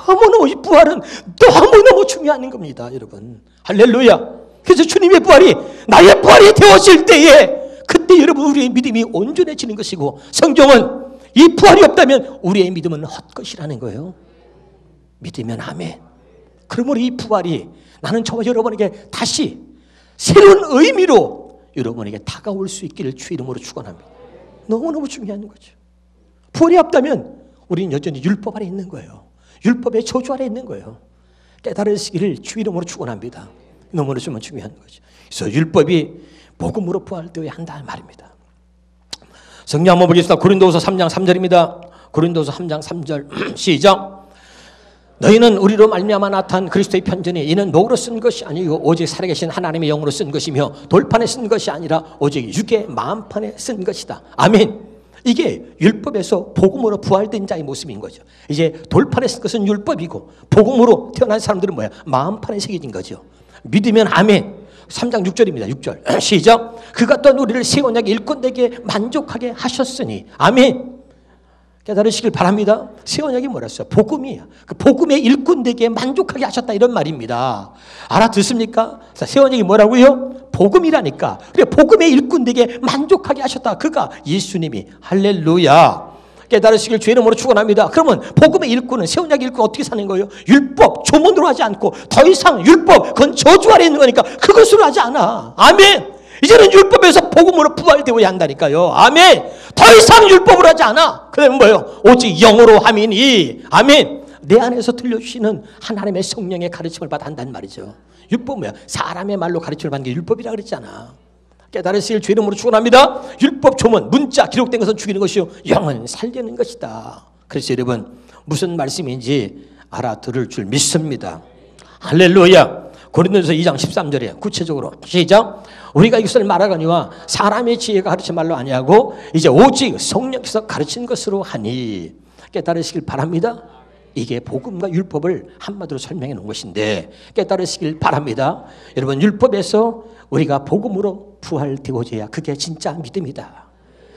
너무너무 이 부활은 너무너무 중요한 겁니다, 여러분. 할렐루야. 그래서 주님의 부활이 나의 부활이 되어질 때에 그때 여러분 우리의 믿음이 온전해지는 것이고, 성경은 이 부활이 없다면 우리의 믿음은 헛것이라는 거예요. 믿으면 아멘. 그러므로 이 부활이 나는 저와 여러분에게 다시 새로운 의미로 여러분에게 다가올 수 있기를 주 이름으로 축원합니다. 너무너무 중요한 거죠. 부활이 없다면 우리는 여전히 율법 아래 있는 거예요. 율법의 저주 아래 있는 거예요. 깨달으시기를 주 이름으로 축원합니다. 너무나 중요한 거죠. 그래서 율법이 복음으로 부활되어야 한다는 말입니다. 성경 한번 보겠습니다. 고린도후서 3장 3절입니다. 고린도후서 3장 3절 시작. 너희는 우리로 말미암아 나타난 그리스도의 편전이 이는 목으로 쓴 것이 아니고 오직 살아계신 하나님의 영으로 쓴 것이며 돌판에 쓴 것이 아니라 오직 육의 마음판에 쓴 것이다. 아멘. 이게 율법에서 복음으로 부활된 자의 모습인 거죠. 이제 돌판에 쓴 것은 율법이고 복음으로 태어난 사람들은 뭐야? 마음판에 새겨진 거죠. 믿으면 아멘. 3장 6절입니다. 6절 시작. 그가 또 우리를 새 언약의 일꾼되게 만족하게 하셨으니 아멘. 깨달으시길 바랍니다. 새 언약이 뭐랬어요? 복음이야. 그 복음의 일꾼되게 만족하게 하셨다 이런 말입니다. 알아듣습니까? 새 언약이 뭐라고요? 복음이라니까. 그래 복음의 일꾼되게 만족하게 하셨다. 그가 예수님이. 할렐루야. 깨달으시길 주 이름으로 축원합니다. 그러면 복음의 일꾼은, 새 언약의 일꾼은 어떻게 사는 거예요? 율법 조문으로 하지 않고 더 이상 율법 그건 저주 아래 있는 거니까 그것으로 하지 않아. 아멘. 이제는 율법에서 복음으로 부활되어야 한다니까요. 아멘. 더 이상 율법을 하지 않아. 그러면 뭐예요? 오직 영으로 함이니. 아멘. 내 안에서 들려주시는 하나님의 성령의 가르침을 받아 한다는 말이죠. 율법은 뭐야? 사람의 말로 가르침을 받는 게 율법이라 그랬잖아. 깨달으실 주 이름으로 축원합니다. 율법 조문 문자 기록된 것은 죽이는 것이요 영은 살리는 것이다. 그래서 여러분 무슨 말씀인지 알아들을 줄 믿습니다. 할렐루야. 고린도전서 2장 13절에 구체적으로 시작. 우리가 이것을 말하거니와 사람의 지혜가 가르친 말로 아니하고 이제 오직 성령께서 가르친 것으로 하니. 깨달으시길 바랍니다. 이게 복음과 율법을 한마디로 설명해 놓은 것인데 깨달으시길 바랍니다. 여러분 율법에서 우리가 복음으로 부활되고자 그게 진짜 믿음이다.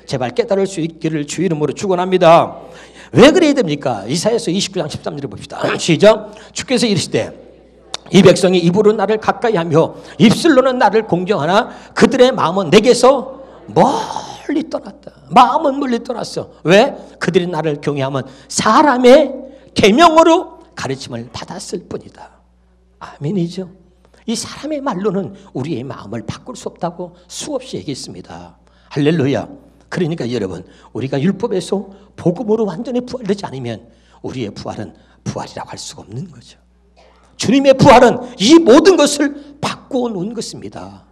제발 깨달을 수 있기를 주 이름으로 축원합니다. 왜 그래야 됩니까? 이사야서 29장 13절에 봅시다. 시작. 주께서 이르시되 이 백성이 입으로 나를 가까이 하며 입술로는 나를 공경하나 그들의 마음은 내게서 멀리 떠났다. 마음은 멀리 떠났어. 왜? 그들이 나를 경외하면 사람의 계명으로 가르침을 받았을 뿐이다. 아멘이죠. 이 사람의 말로는 우리의 마음을 바꿀 수 없다고 수없이 얘기했습니다. 할렐루야. 그러니까 여러분 우리가 율법에서 복음으로 완전히 부활되지 않으면 우리의 부활은 부활이라고 할 수가 없는 거죠. 주님의 부활은 이 모든 것을 바꾸어 놓은 것입니다.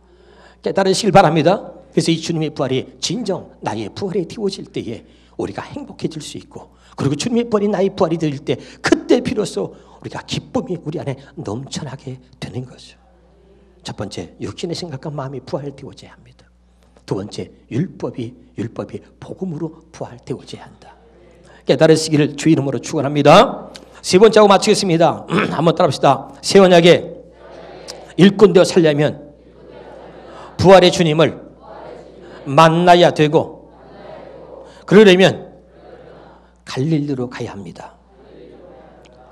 깨달으시길 바랍니다. 그래서 이 주님의 부활이 진정 나의 부활에 띄워질 때에 우리가 행복해질 수 있고 그리고 주님의 부활이 나의 부활이 될 때 그때 비로소 우리가 기쁨이 우리 안에 넘쳐나게 되는 거죠. 첫 번째 육신의 생각과 마음이 부활되어져야 합니다. 두 번째 율법이 복음으로 부활되어져야 한다. 깨달으시기를 주 이름으로 축원합니다. 세 번째하고 마치겠습니다. 한번 따라합시다. 새 언약의 일꾼 되어 살려면 부활의 주님을 만나야 되고 그러려면 갈릴리로 가야 합니다.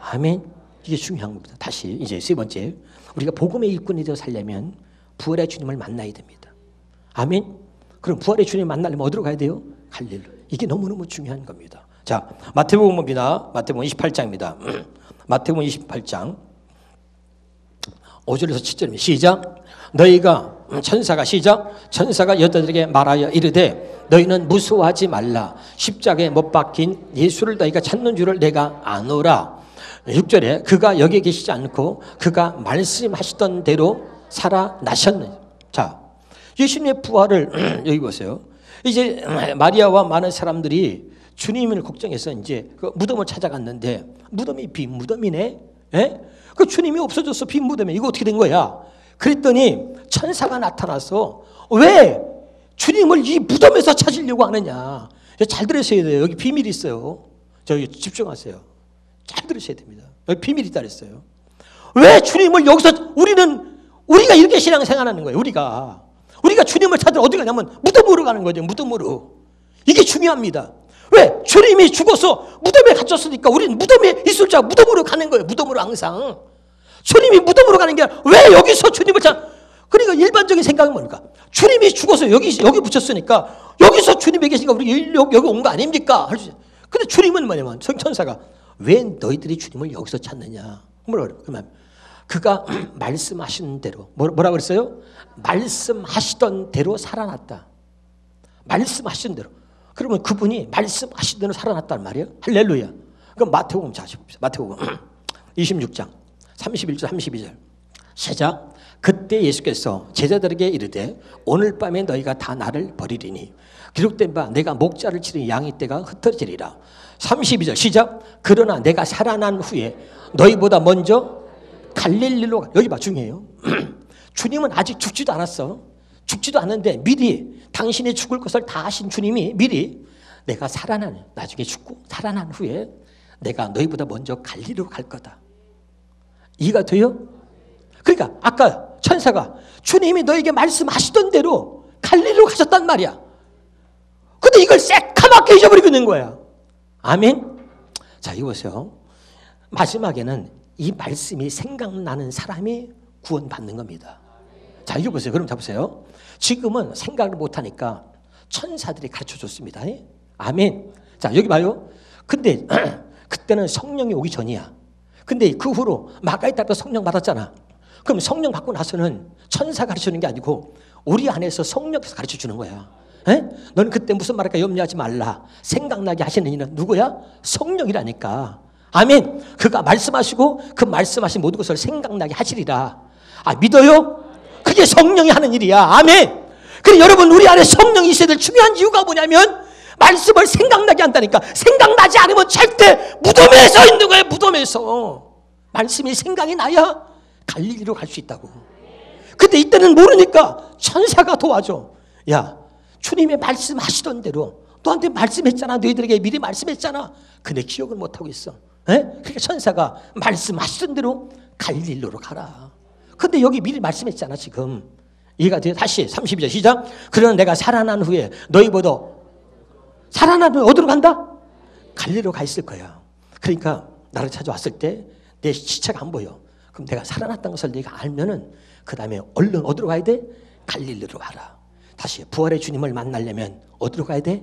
아멘. 이게 중요한 겁니다. 다시 이제 세 번째 우리가 복음의 일꾼이 되어 살려면 부활의 주님을 만나야 됩니다. 아멘. 그럼 부활의 주님 만나려면 어디로 가야 돼요? 갈릴리. 이게 너무너무 중요한 겁니다. 자, 마태복음 봅니다. 마태복음 28장입니다. 마태복음 28장 5절에서 7절입니다. 시작. 너희가 천사가 시작. 천사가 여자들에게 말하여 이르되 너희는 무서워하지 말라. 십자가에 못 박힌 예수를 너희가 찾는 줄을 내가 아노라. 6절에 그가 여기 계시지 않고 그가 말씀하시던 대로 살아나셨네. 자, 예수님의 부활을 여기 보세요. 이제 마리아와 많은 사람들이 주님을 걱정해서 이제 그 무덤을 찾아갔는데 무덤이 빈 무덤이네. 예? 그 주님이 없어졌어. 빈 무덤에 이거 어떻게 된 거야? 그랬더니 천사가 나타나서 왜 주님을 이 무덤에서 찾으려고 하느냐? 잘 들으셔야 돼요. 여기 비밀이 있어요. 저기 집중하세요. 잘 들으셔야 됩니다. 여기 비밀이 있다 그랬어요. 왜 주님을 여기서 우리가 이렇게 신앙생활하는 거예요. 우리가 주님을 찾으러 어디 가냐면 무덤으로 가는 거죠. 무덤으로. 이게 중요합니다. 왜? 주님이 죽어서 무덤에 갇혔으니까 우리는 무덤에 있을 자 무덤으로 가는 거예요. 무덤으로 항상. 주님이 무덤으로 가는 게 아니라 왜 여기서 주님을 그러니까 일반적인 생각은 뭡니까? 주님이 죽어서 여기 붙였으니까 여기서 주님이 계시니까 우리 여기 온 거 아닙니까? 근데 주님은 뭐냐면 천사가 왜 너희들이 주님을 여기서 찾느냐? 그러면 그가 말씀하신 대로 뭐라 그랬어요? 말씀하시던 대로 살아났다. 말씀하신 대로. 그러면 그분이 말씀하신 대로 살아났단 말이에요. 할렐루야. 그럼 마태복음 다시 봅시다. 마태복음 26장 31절 32절 시작. 그때 예수께서 제자들에게 이르되 오늘 밤에 너희가 다 나를 버리리니 기록된 바 내가 목자를 치는 양의 떼가 흩어지리라. 32절 시작. 그러나 내가 살아난 후에 너희보다 먼저 갈릴리로 여기 봐 중요해요. 주님은 아직 죽지도 않았어. 죽지도 않는데 미리 당신이 죽을 것을 다 아신 주님이 미리 내가 나중에 죽고 살아난 후에 내가 너희보다 먼저 갈릴리로 갈 거다. 이해가 돼요? 그러니까 아까 천사가 주님이 너에게 말씀하시던 대로 갈릴리로 가셨단 말이야. 근데 이걸 새카맣게 잊어버리고 있는 거야. 아멘. 자, 이거 보세요. 마지막에는 이 말씀이 생각나는 사람이 구원받는 겁니다. 자, 이거 보세요. 그럼 잡으세요. 지금은 생각을 못하니까 천사들이 가르쳐줬습니다. 아멘. 자, 여기 봐요. 근데 그때는 성령이 오기 전이야. 근데 그 후로 마가의 딸도 성령 받았잖아. 그럼 성령 받고 나서는 천사 가르쳐주는 게 아니고 우리 안에서 성령께서 가르쳐주는 거야. 에? 너는 그때 무슨 말할까 염려하지 말라. 생각나게 하시는 이는 누구야? 성령이라니까. 아멘. 그가 말씀하시고 그 말씀하신 모든 것을 생각나게 하시리라. 아, 믿어요? 그게 성령이 하는 일이야. 아멘. 그래 여러분, 우리 안에 성령이 있어야 될 중요한 이유가 뭐냐면 말씀을 생각나게 한다니까. 생각나지 않으면 절대 무덤에 서 있는 거예요. 무덤에서. 말씀이 생각이 나야 갈릴리로 갈 수 있다고. 근데 이때는 모르니까 천사가 도와줘. 야, 주님의 말씀하시던 대로 너한테 말씀했잖아. 너희들에게 미리 말씀했잖아. 근데 기억을 못하고 있어. 그러니까 천사가 말씀하시던 대로 갈릴리로 가라. 근데 여기 미리 말씀했잖아. 지금 이해가 돼요? 다시 32절 시작. 그러나 내가 살아난 후에 너희보다 살아난 후에 어디로 간다? 갈릴리로 가 있을 거야. 그러니까 나를 찾아왔을 때 내 시체가 안 보여. 그럼 내가 살아났다는 것을 네가 알면은 그 다음에 얼른 어디로 가야 돼? 갈릴리로 가라. 다시 부활의 주님을 만나려면 어디로 가야 돼?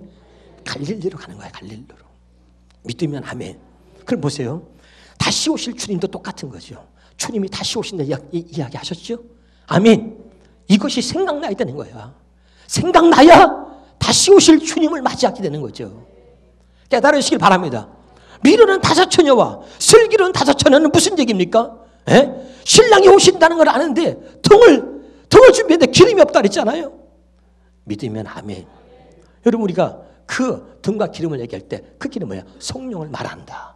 갈릴리로 가는 거야. 갈릴리로. 믿으면 아멘. 그럼 보세요. 다시 오실 주님도 똑같은 거죠. 주님이 다시 오신다 이야기 하셨죠? 아멘. 이것이 생각나야 되는 거야. 생각나야 다시 오실 주님을 맞이하게 되는 거죠. 깨달으시길 바랍니다. 미련은 다섯처녀와 슬기로운 다섯처녀는 무슨 얘기입니까? 신랑이 오신다는 걸 아는데 등을 준비했는데 기름이 없다 그랬잖아요. 믿으면 아멘. 여러분, 우리가 그 등과 기름을 얘기할 때 그 기름 뭐야? 성령을 말한다.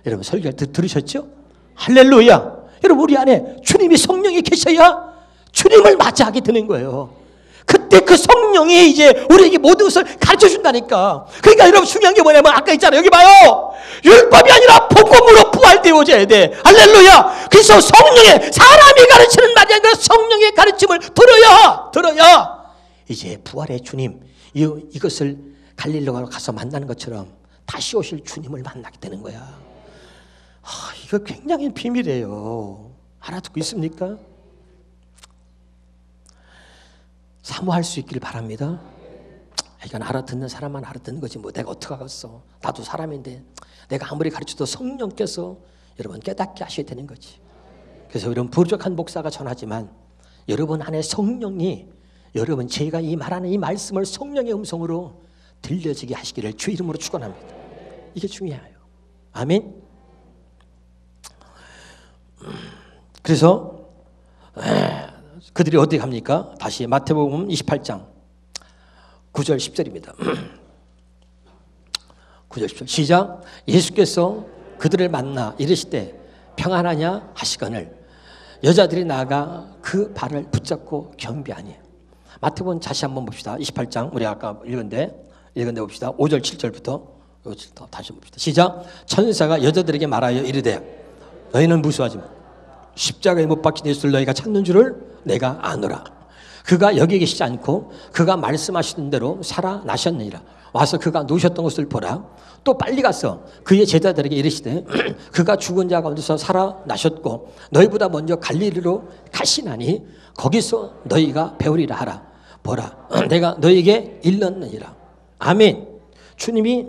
여러분 설교 들으셨죠? 할렐루야. 여러분, 우리 안에 주님이 성령이 계셔야 주님을 맞이하게 되는 거예요. 그때 그 성령이 이제 우리에게 모든 것을 가르쳐 준다니까. 그러니까 여러분, 중요한 게 뭐냐면 아까 있잖아요. 여기 봐요. 율법이 아니라 복음으로 부활되어져야 돼. 할렐루야. 그래서 성령의, 사람이 가르치는 말이 아니라 성령의 가르침을 들어야 이제 부활의 주님, 이것을 갈릴리로 가서 만나는 것처럼 다시 오실 주님을 만나게 되는 거야. 이거 굉장히 비밀이에요. 알아듣고 있습니까? 사모할 수 있기를 바랍니다. 이건 알아듣는 사람만 알아듣는 거지 뭐 내가 어떻게 하겠어. 나도 사람인데 내가 아무리 가르쳐도 성령께서 여러분 깨닫게 하셔야 되는 거지. 그래서 이런 부족한 목사가 전하지만 여러분 안에 성령이, 여러분 제가 이 말하는 이 말씀을 성령의 음성으로 들려지게 하시기를 주 이름으로 축원합니다. 이게 중요해요. 아멘. 그래서 그들이 어디 갑니까? 다시 마태복음 28장 9절 10절입니다. 9절 10절 시작. 예수께서 그들을 만나 이르시되 평안하냐 하시거늘 여자들이 나아가 그 발을 붙잡고 겸비하니. 마태복음 다시 한번 봅시다. 28장 우리 아까 읽은데 봅시다. 5절 7절부터 다시 봅시다. 시작. 천사가 여자들에게 말하여 이르되 너희는 무수하지 마. 십자가에 못 박힌 예수를 너희가 찾는 줄을 내가 아노라. 그가 여기 계시지 않고 그가 말씀하시는 대로 살아나셨느니라. 와서 그가 누우셨던 것을 보라. 또 빨리 가서 그의 제자들에게 이르시되 그가 죽은 자 가운데서 살아나셨고 너희보다 먼저 갈릴리로 가시나니 거기서 너희가 배우리라 하라. 보라, 내가 너희에게 일렀느니라. 아멘. 주님이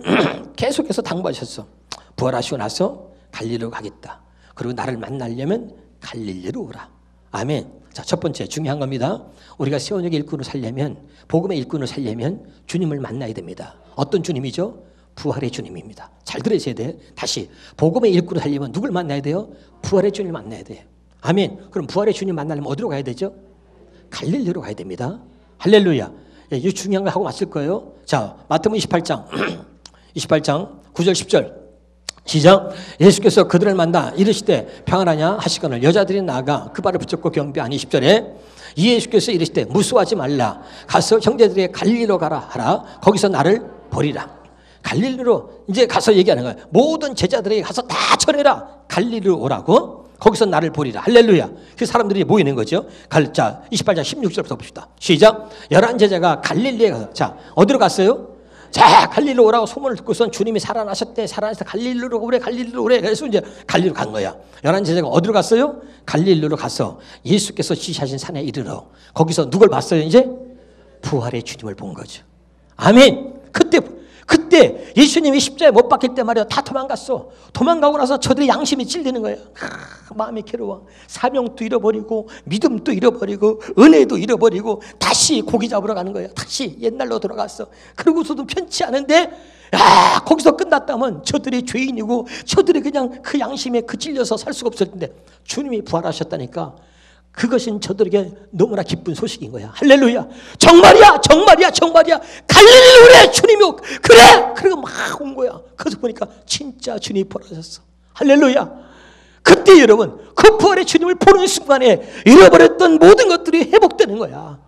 계속해서 당부하셨어. 부활하시고 나서 갈릴리로 가겠다. 그리고 나를 만나려면 갈릴리로 오라. 아멘. 자, 첫 번째 중요한 겁니다. 우리가 세원역의 일꾼으로 살려면, 복음의 일꾼으로 살려면 주님을 만나야 됩니다. 어떤 주님이죠? 부활의 주님입니다. 잘 들으셔야 돼. 다시 복음의 일꾼으로 살려면 누굴 만나야 돼요? 부활의 주님을 만나야 돼요. 아멘. 그럼 부활의 주님 만나려면 어디로 가야 되죠? 갈릴리로 가야 됩니다. 할렐루야. 이 중요한 거 하고 왔을 거예요. 자, 마태복음 28장 9절 10절 시작. 예수께서 그들을 만나 이르시되 평안하냐 하시거늘 여자들이 나아가 그 발을 붙잡고 경배하니. 10절에 이 예수께서 이르시되 무수하지 말라. 가서 형제들에게 갈릴리로 가라 하라. 거기서 나를 보리라. 갈릴리로 이제 가서 얘기하는 거예요. 모든 제자들에게 가서 다 전해라. 갈릴리로 오라고. 거기서 나를 보리라. 할렐루야. 그 사람들이 모이는 거죠. 자, 28장 16절부터 봅시다. 시작. 11제자가 갈릴리에 가서, 자, 어디로 갔어요? 자, 갈릴리로 오라고 소문을 듣고선 주님이 살아나셨대. 살아나서 갈릴리로 오래, 갈릴리로 오래. 그래서 이제 갈릴리로 간 거야. 11제자가 어디로 갔어요? 갈릴리로 가서 예수께서 지시하신 산에 이르러 거기서 누굴 봤어요? 이제 부활의 주님을 본 거죠. 아멘. 그때 그때 예수님이 십자가에 못 박힐 때 말이야 다 도망갔어. 도망가고 나서 저들의 양심이 찔리는 거예요. 마음이 괴로워. 사명도 잃어버리고 믿음도 잃어버리고 은혜도 잃어버리고 다시 고기 잡으러 가는 거예요. 다시 옛날로 돌아갔어. 그러고서도 편치 않은데 거기서 끝났다면 저들이 죄인이고 저들이 그냥 그 양심에 찔려서 살 수가 없을 텐데 주님이 부활하셨다니까 그것은 저들에게 너무나 기쁜 소식인 거야. 할렐루야. 정말이야 정말이야 정말이야. 갈릴리로 그래 주님이 그래. 그리고 막 온 거야. 그래서 보니까 진짜 주님이 부활하셨어. 할렐루야. 그때 여러분 그 부활의 주님을 보는 순간에 잃어버렸던 모든 것들이 회복되는 거야.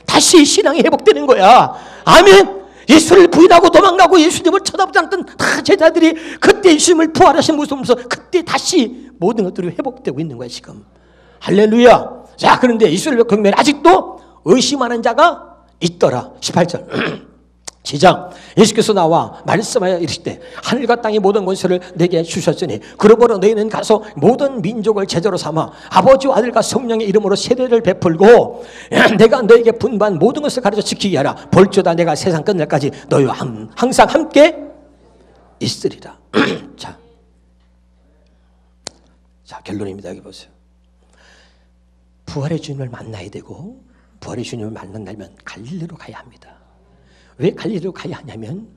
다시 신앙이 회복되는 거야. 아멘. 예수를 부인하고 도망가고 예수님을 쳐다보지 않던 다 제자들이 그때 예수님을 부활하신 모습을 보면서 그때 다시 모든 것들이 회복되고 있는 거야 지금. 할렐루야. 자, 그런데 이스라엘 경면에 아직도 의심하는 자가 있더라. 18절 시작. 예수께서 나와 말씀하여 이르시되 하늘과 땅의 모든 권세를 내게 주셨으니 그러므로 너희는 가서 모든 민족을 제자로 삼아 아버지와 아들과 성령의 이름으로 세례를 베풀고 내가 너에게 분반 모든 것을 가르쳐 지키게 하라. 볼지어다 내가 세상 끝날까지 너희와 항상 함께 있으리라. 자, 결론입니다. 여기 보세요. 부활의 주님을 만나야 되고 부활의 주님을 만난다면 갈릴리로 가야 합니다. 왜 갈릴리로 가야 하냐면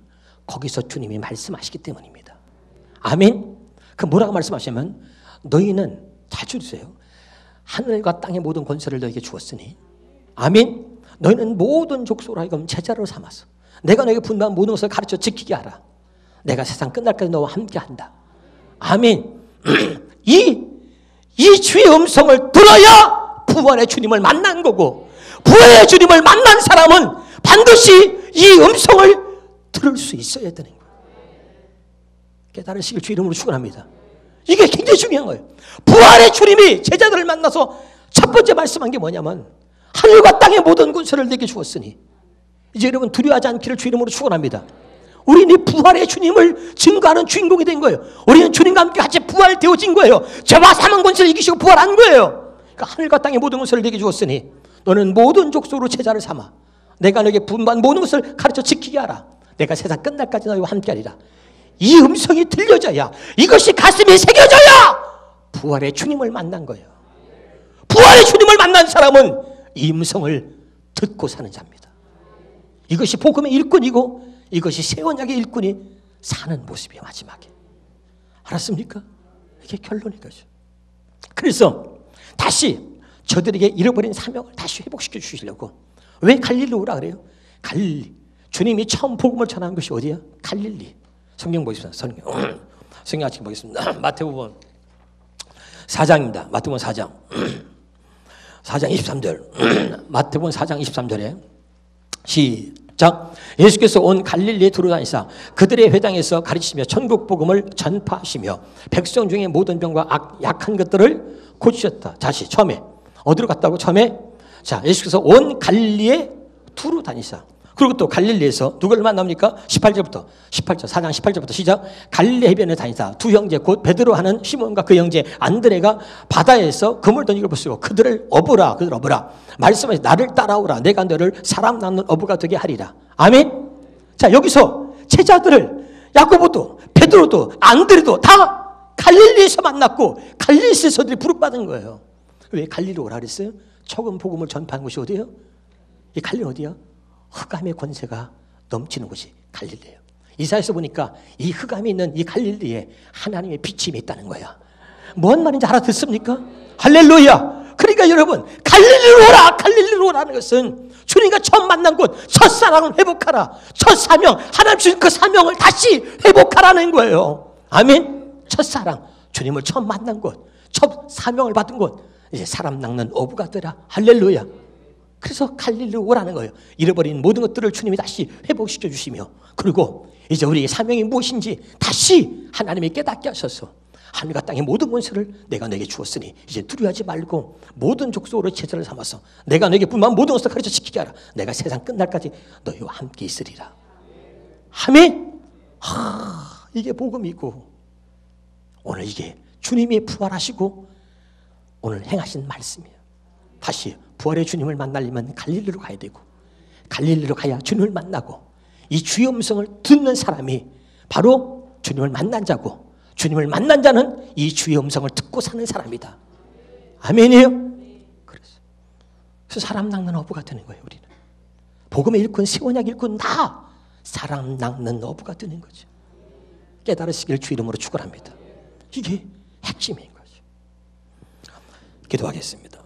거기서 주님이 말씀하시기 때문입니다. 아멘. 그 뭐라고 말씀하시냐면 너희는 잘 들으세요. 하늘과 땅의 모든 권세를 너에게 주었으니 아멘. 너희는 모든 족속으로 하여금 제자로 삼아서 내가 너에게 분배한 모든 것을 가르쳐 지키게 하라. 내가 세상 끝날까지 너와 함께한다. 아멘. 이 주의 음성을 들어야 부활의 주님을 만난 거고 부활의 주님을 만난 사람은 반드시 이 음성을 들을 수 있어야 되는 거예요. 깨달으시길 주 이름으로 축원합니다. 이게 굉장히 중요한 거예요. 부활의 주님이 제자들을 만나서 첫 번째 말씀한 게 뭐냐면 하늘과 땅의 모든 권세를 내게 주었으니 이제 여러분 두려워하지 않기를 주 이름으로 축원합니다. 우리는 부활의 주님을 증거하는 주인공이 된 거예요. 우리는 주님과 함께 같이 부활되어진 거예요. 죄와 사망 권세를 이기시고 부활한 거예요. 그러니까 하늘과 땅의 모든 것을 내게 주었으니 너는 모든 족속으로 제자를 삼아 내가 너에게 분반 모든 것을 가르쳐 지키게 하라. 내가 세상 끝날까지 너희와 함께하리라. 이 음성이 들려져야 이것이 가슴에 새겨져야 부활의 주님을 만난 거예요. 부활의 주님을 만난 사람은 이 음성을 듣고 사는 자입니다. 이것이 복음의 일꾼이고 이것이 새 언약의 일꾼이 사는 모습이에요. 마지막에. 알았습니까? 이게 결론인 거죠. 그래서 다시 저들에게 잃어버린 사명을 다시 회복시켜 주시려고 왜 갈릴리로 오라 그래요? 갈릴리. 주님이 처음 복음을 전한 것이 어디야? 갈릴리. 성경 보겠습니다. 성경 같이 보겠습니다. 마태복음 4장입니다. 마태복음 4장. 4장 23절. 마태복음 4장 23절에 시작. 예수께서 온 갈릴리에 두루다니사 그들의 회당에서 가르치시며 천국 복음을 전파하시며 백성 중에 모든 병과 약한 것들을 고치셨다. 다시 처음에 어디로 갔다고? 처음에 자 예수께서 온 갈릴리에 두루다니사 그리고 또 갈릴리에서 누구를 만납니까? 18절부터 18절 4장 18절부터 시작. 갈릴리 해변에 다니사 두 형제 곧 베드로 하는 시몬과 그 형제 안드레가 바다에서 그물 던지기를 보시고 그들을 어부라 말씀하시 나를 따라오라 내가 너를 사람 낳는 어부가 되게 하리라. 아멘. 자 여기서 제자들을 야고보도 베드로도 안드레도 다 갈릴리에서 만났고 갈릴리에서 들이 부름받은 거예요. 왜 갈릴리로 오라 그랬어요? 처음 복음을 전파한 곳이 어디예요? 이 갈릴리 어디야? 흑암의 권세가 넘치는 곳이 갈릴리예요. 이사야서 보니까 이 흑암이 있는 이 갈릴리에 하나님의 빛이 있다는 거야. 뭔 말인지 알아듣습니까? 할렐루야. 그러니까 여러분 갈릴리로 오라는 것은 주님과 처음 만난 곳 첫사랑을 회복하라. 첫 사명 하나님 주신 그 사명을 다시 회복하라는 거예요. 아멘. 첫사랑 주님을 처음 만난 곳 첫 사명을 받은 곳 이제 사람 낚는 어부가 되라. 할렐루야. 그래서 갈릴리로 오라는 거예요. 잃어버린 모든 것들을 주님이 다시 회복시켜 주시며 그리고 이제 우리의 사명이 무엇인지 다시 하나님이 깨닫게 하셔서 하늘과 땅의 모든 권세를 내가 너에게 주었으니 이제 두려워하지 말고 모든 족속으로 제자를 삼아서 내가 너에게 분만 모든 것을 가르쳐 지키게 하라. 내가 세상 끝날까지 너희와 함께 있으리라. 아멘. 이게 복음이고 오늘 이게 주님이 부활하시고 오늘 행하신 말씀이에요. 다시 부활의 주님을 만나려면 갈릴리로 가야 되고 갈릴리로 가야 주님을 만나고 이 주의 음성을 듣는 사람이 바로 주님을 만난 자고, 주님을 만난 자는 이 주의 음성을 듣고 사는 사람이다. 아멘이에요? 그래서 사람 낚는 어부가 되는 거예요. 우리는 복음의 일꾼, 새 언약 일꾼 다 사람 낚는 어부가 되는 거죠. 깨달으시길 주 이름으로 축원합니다. 이게 핵심인 거죠. 기도하겠습니다.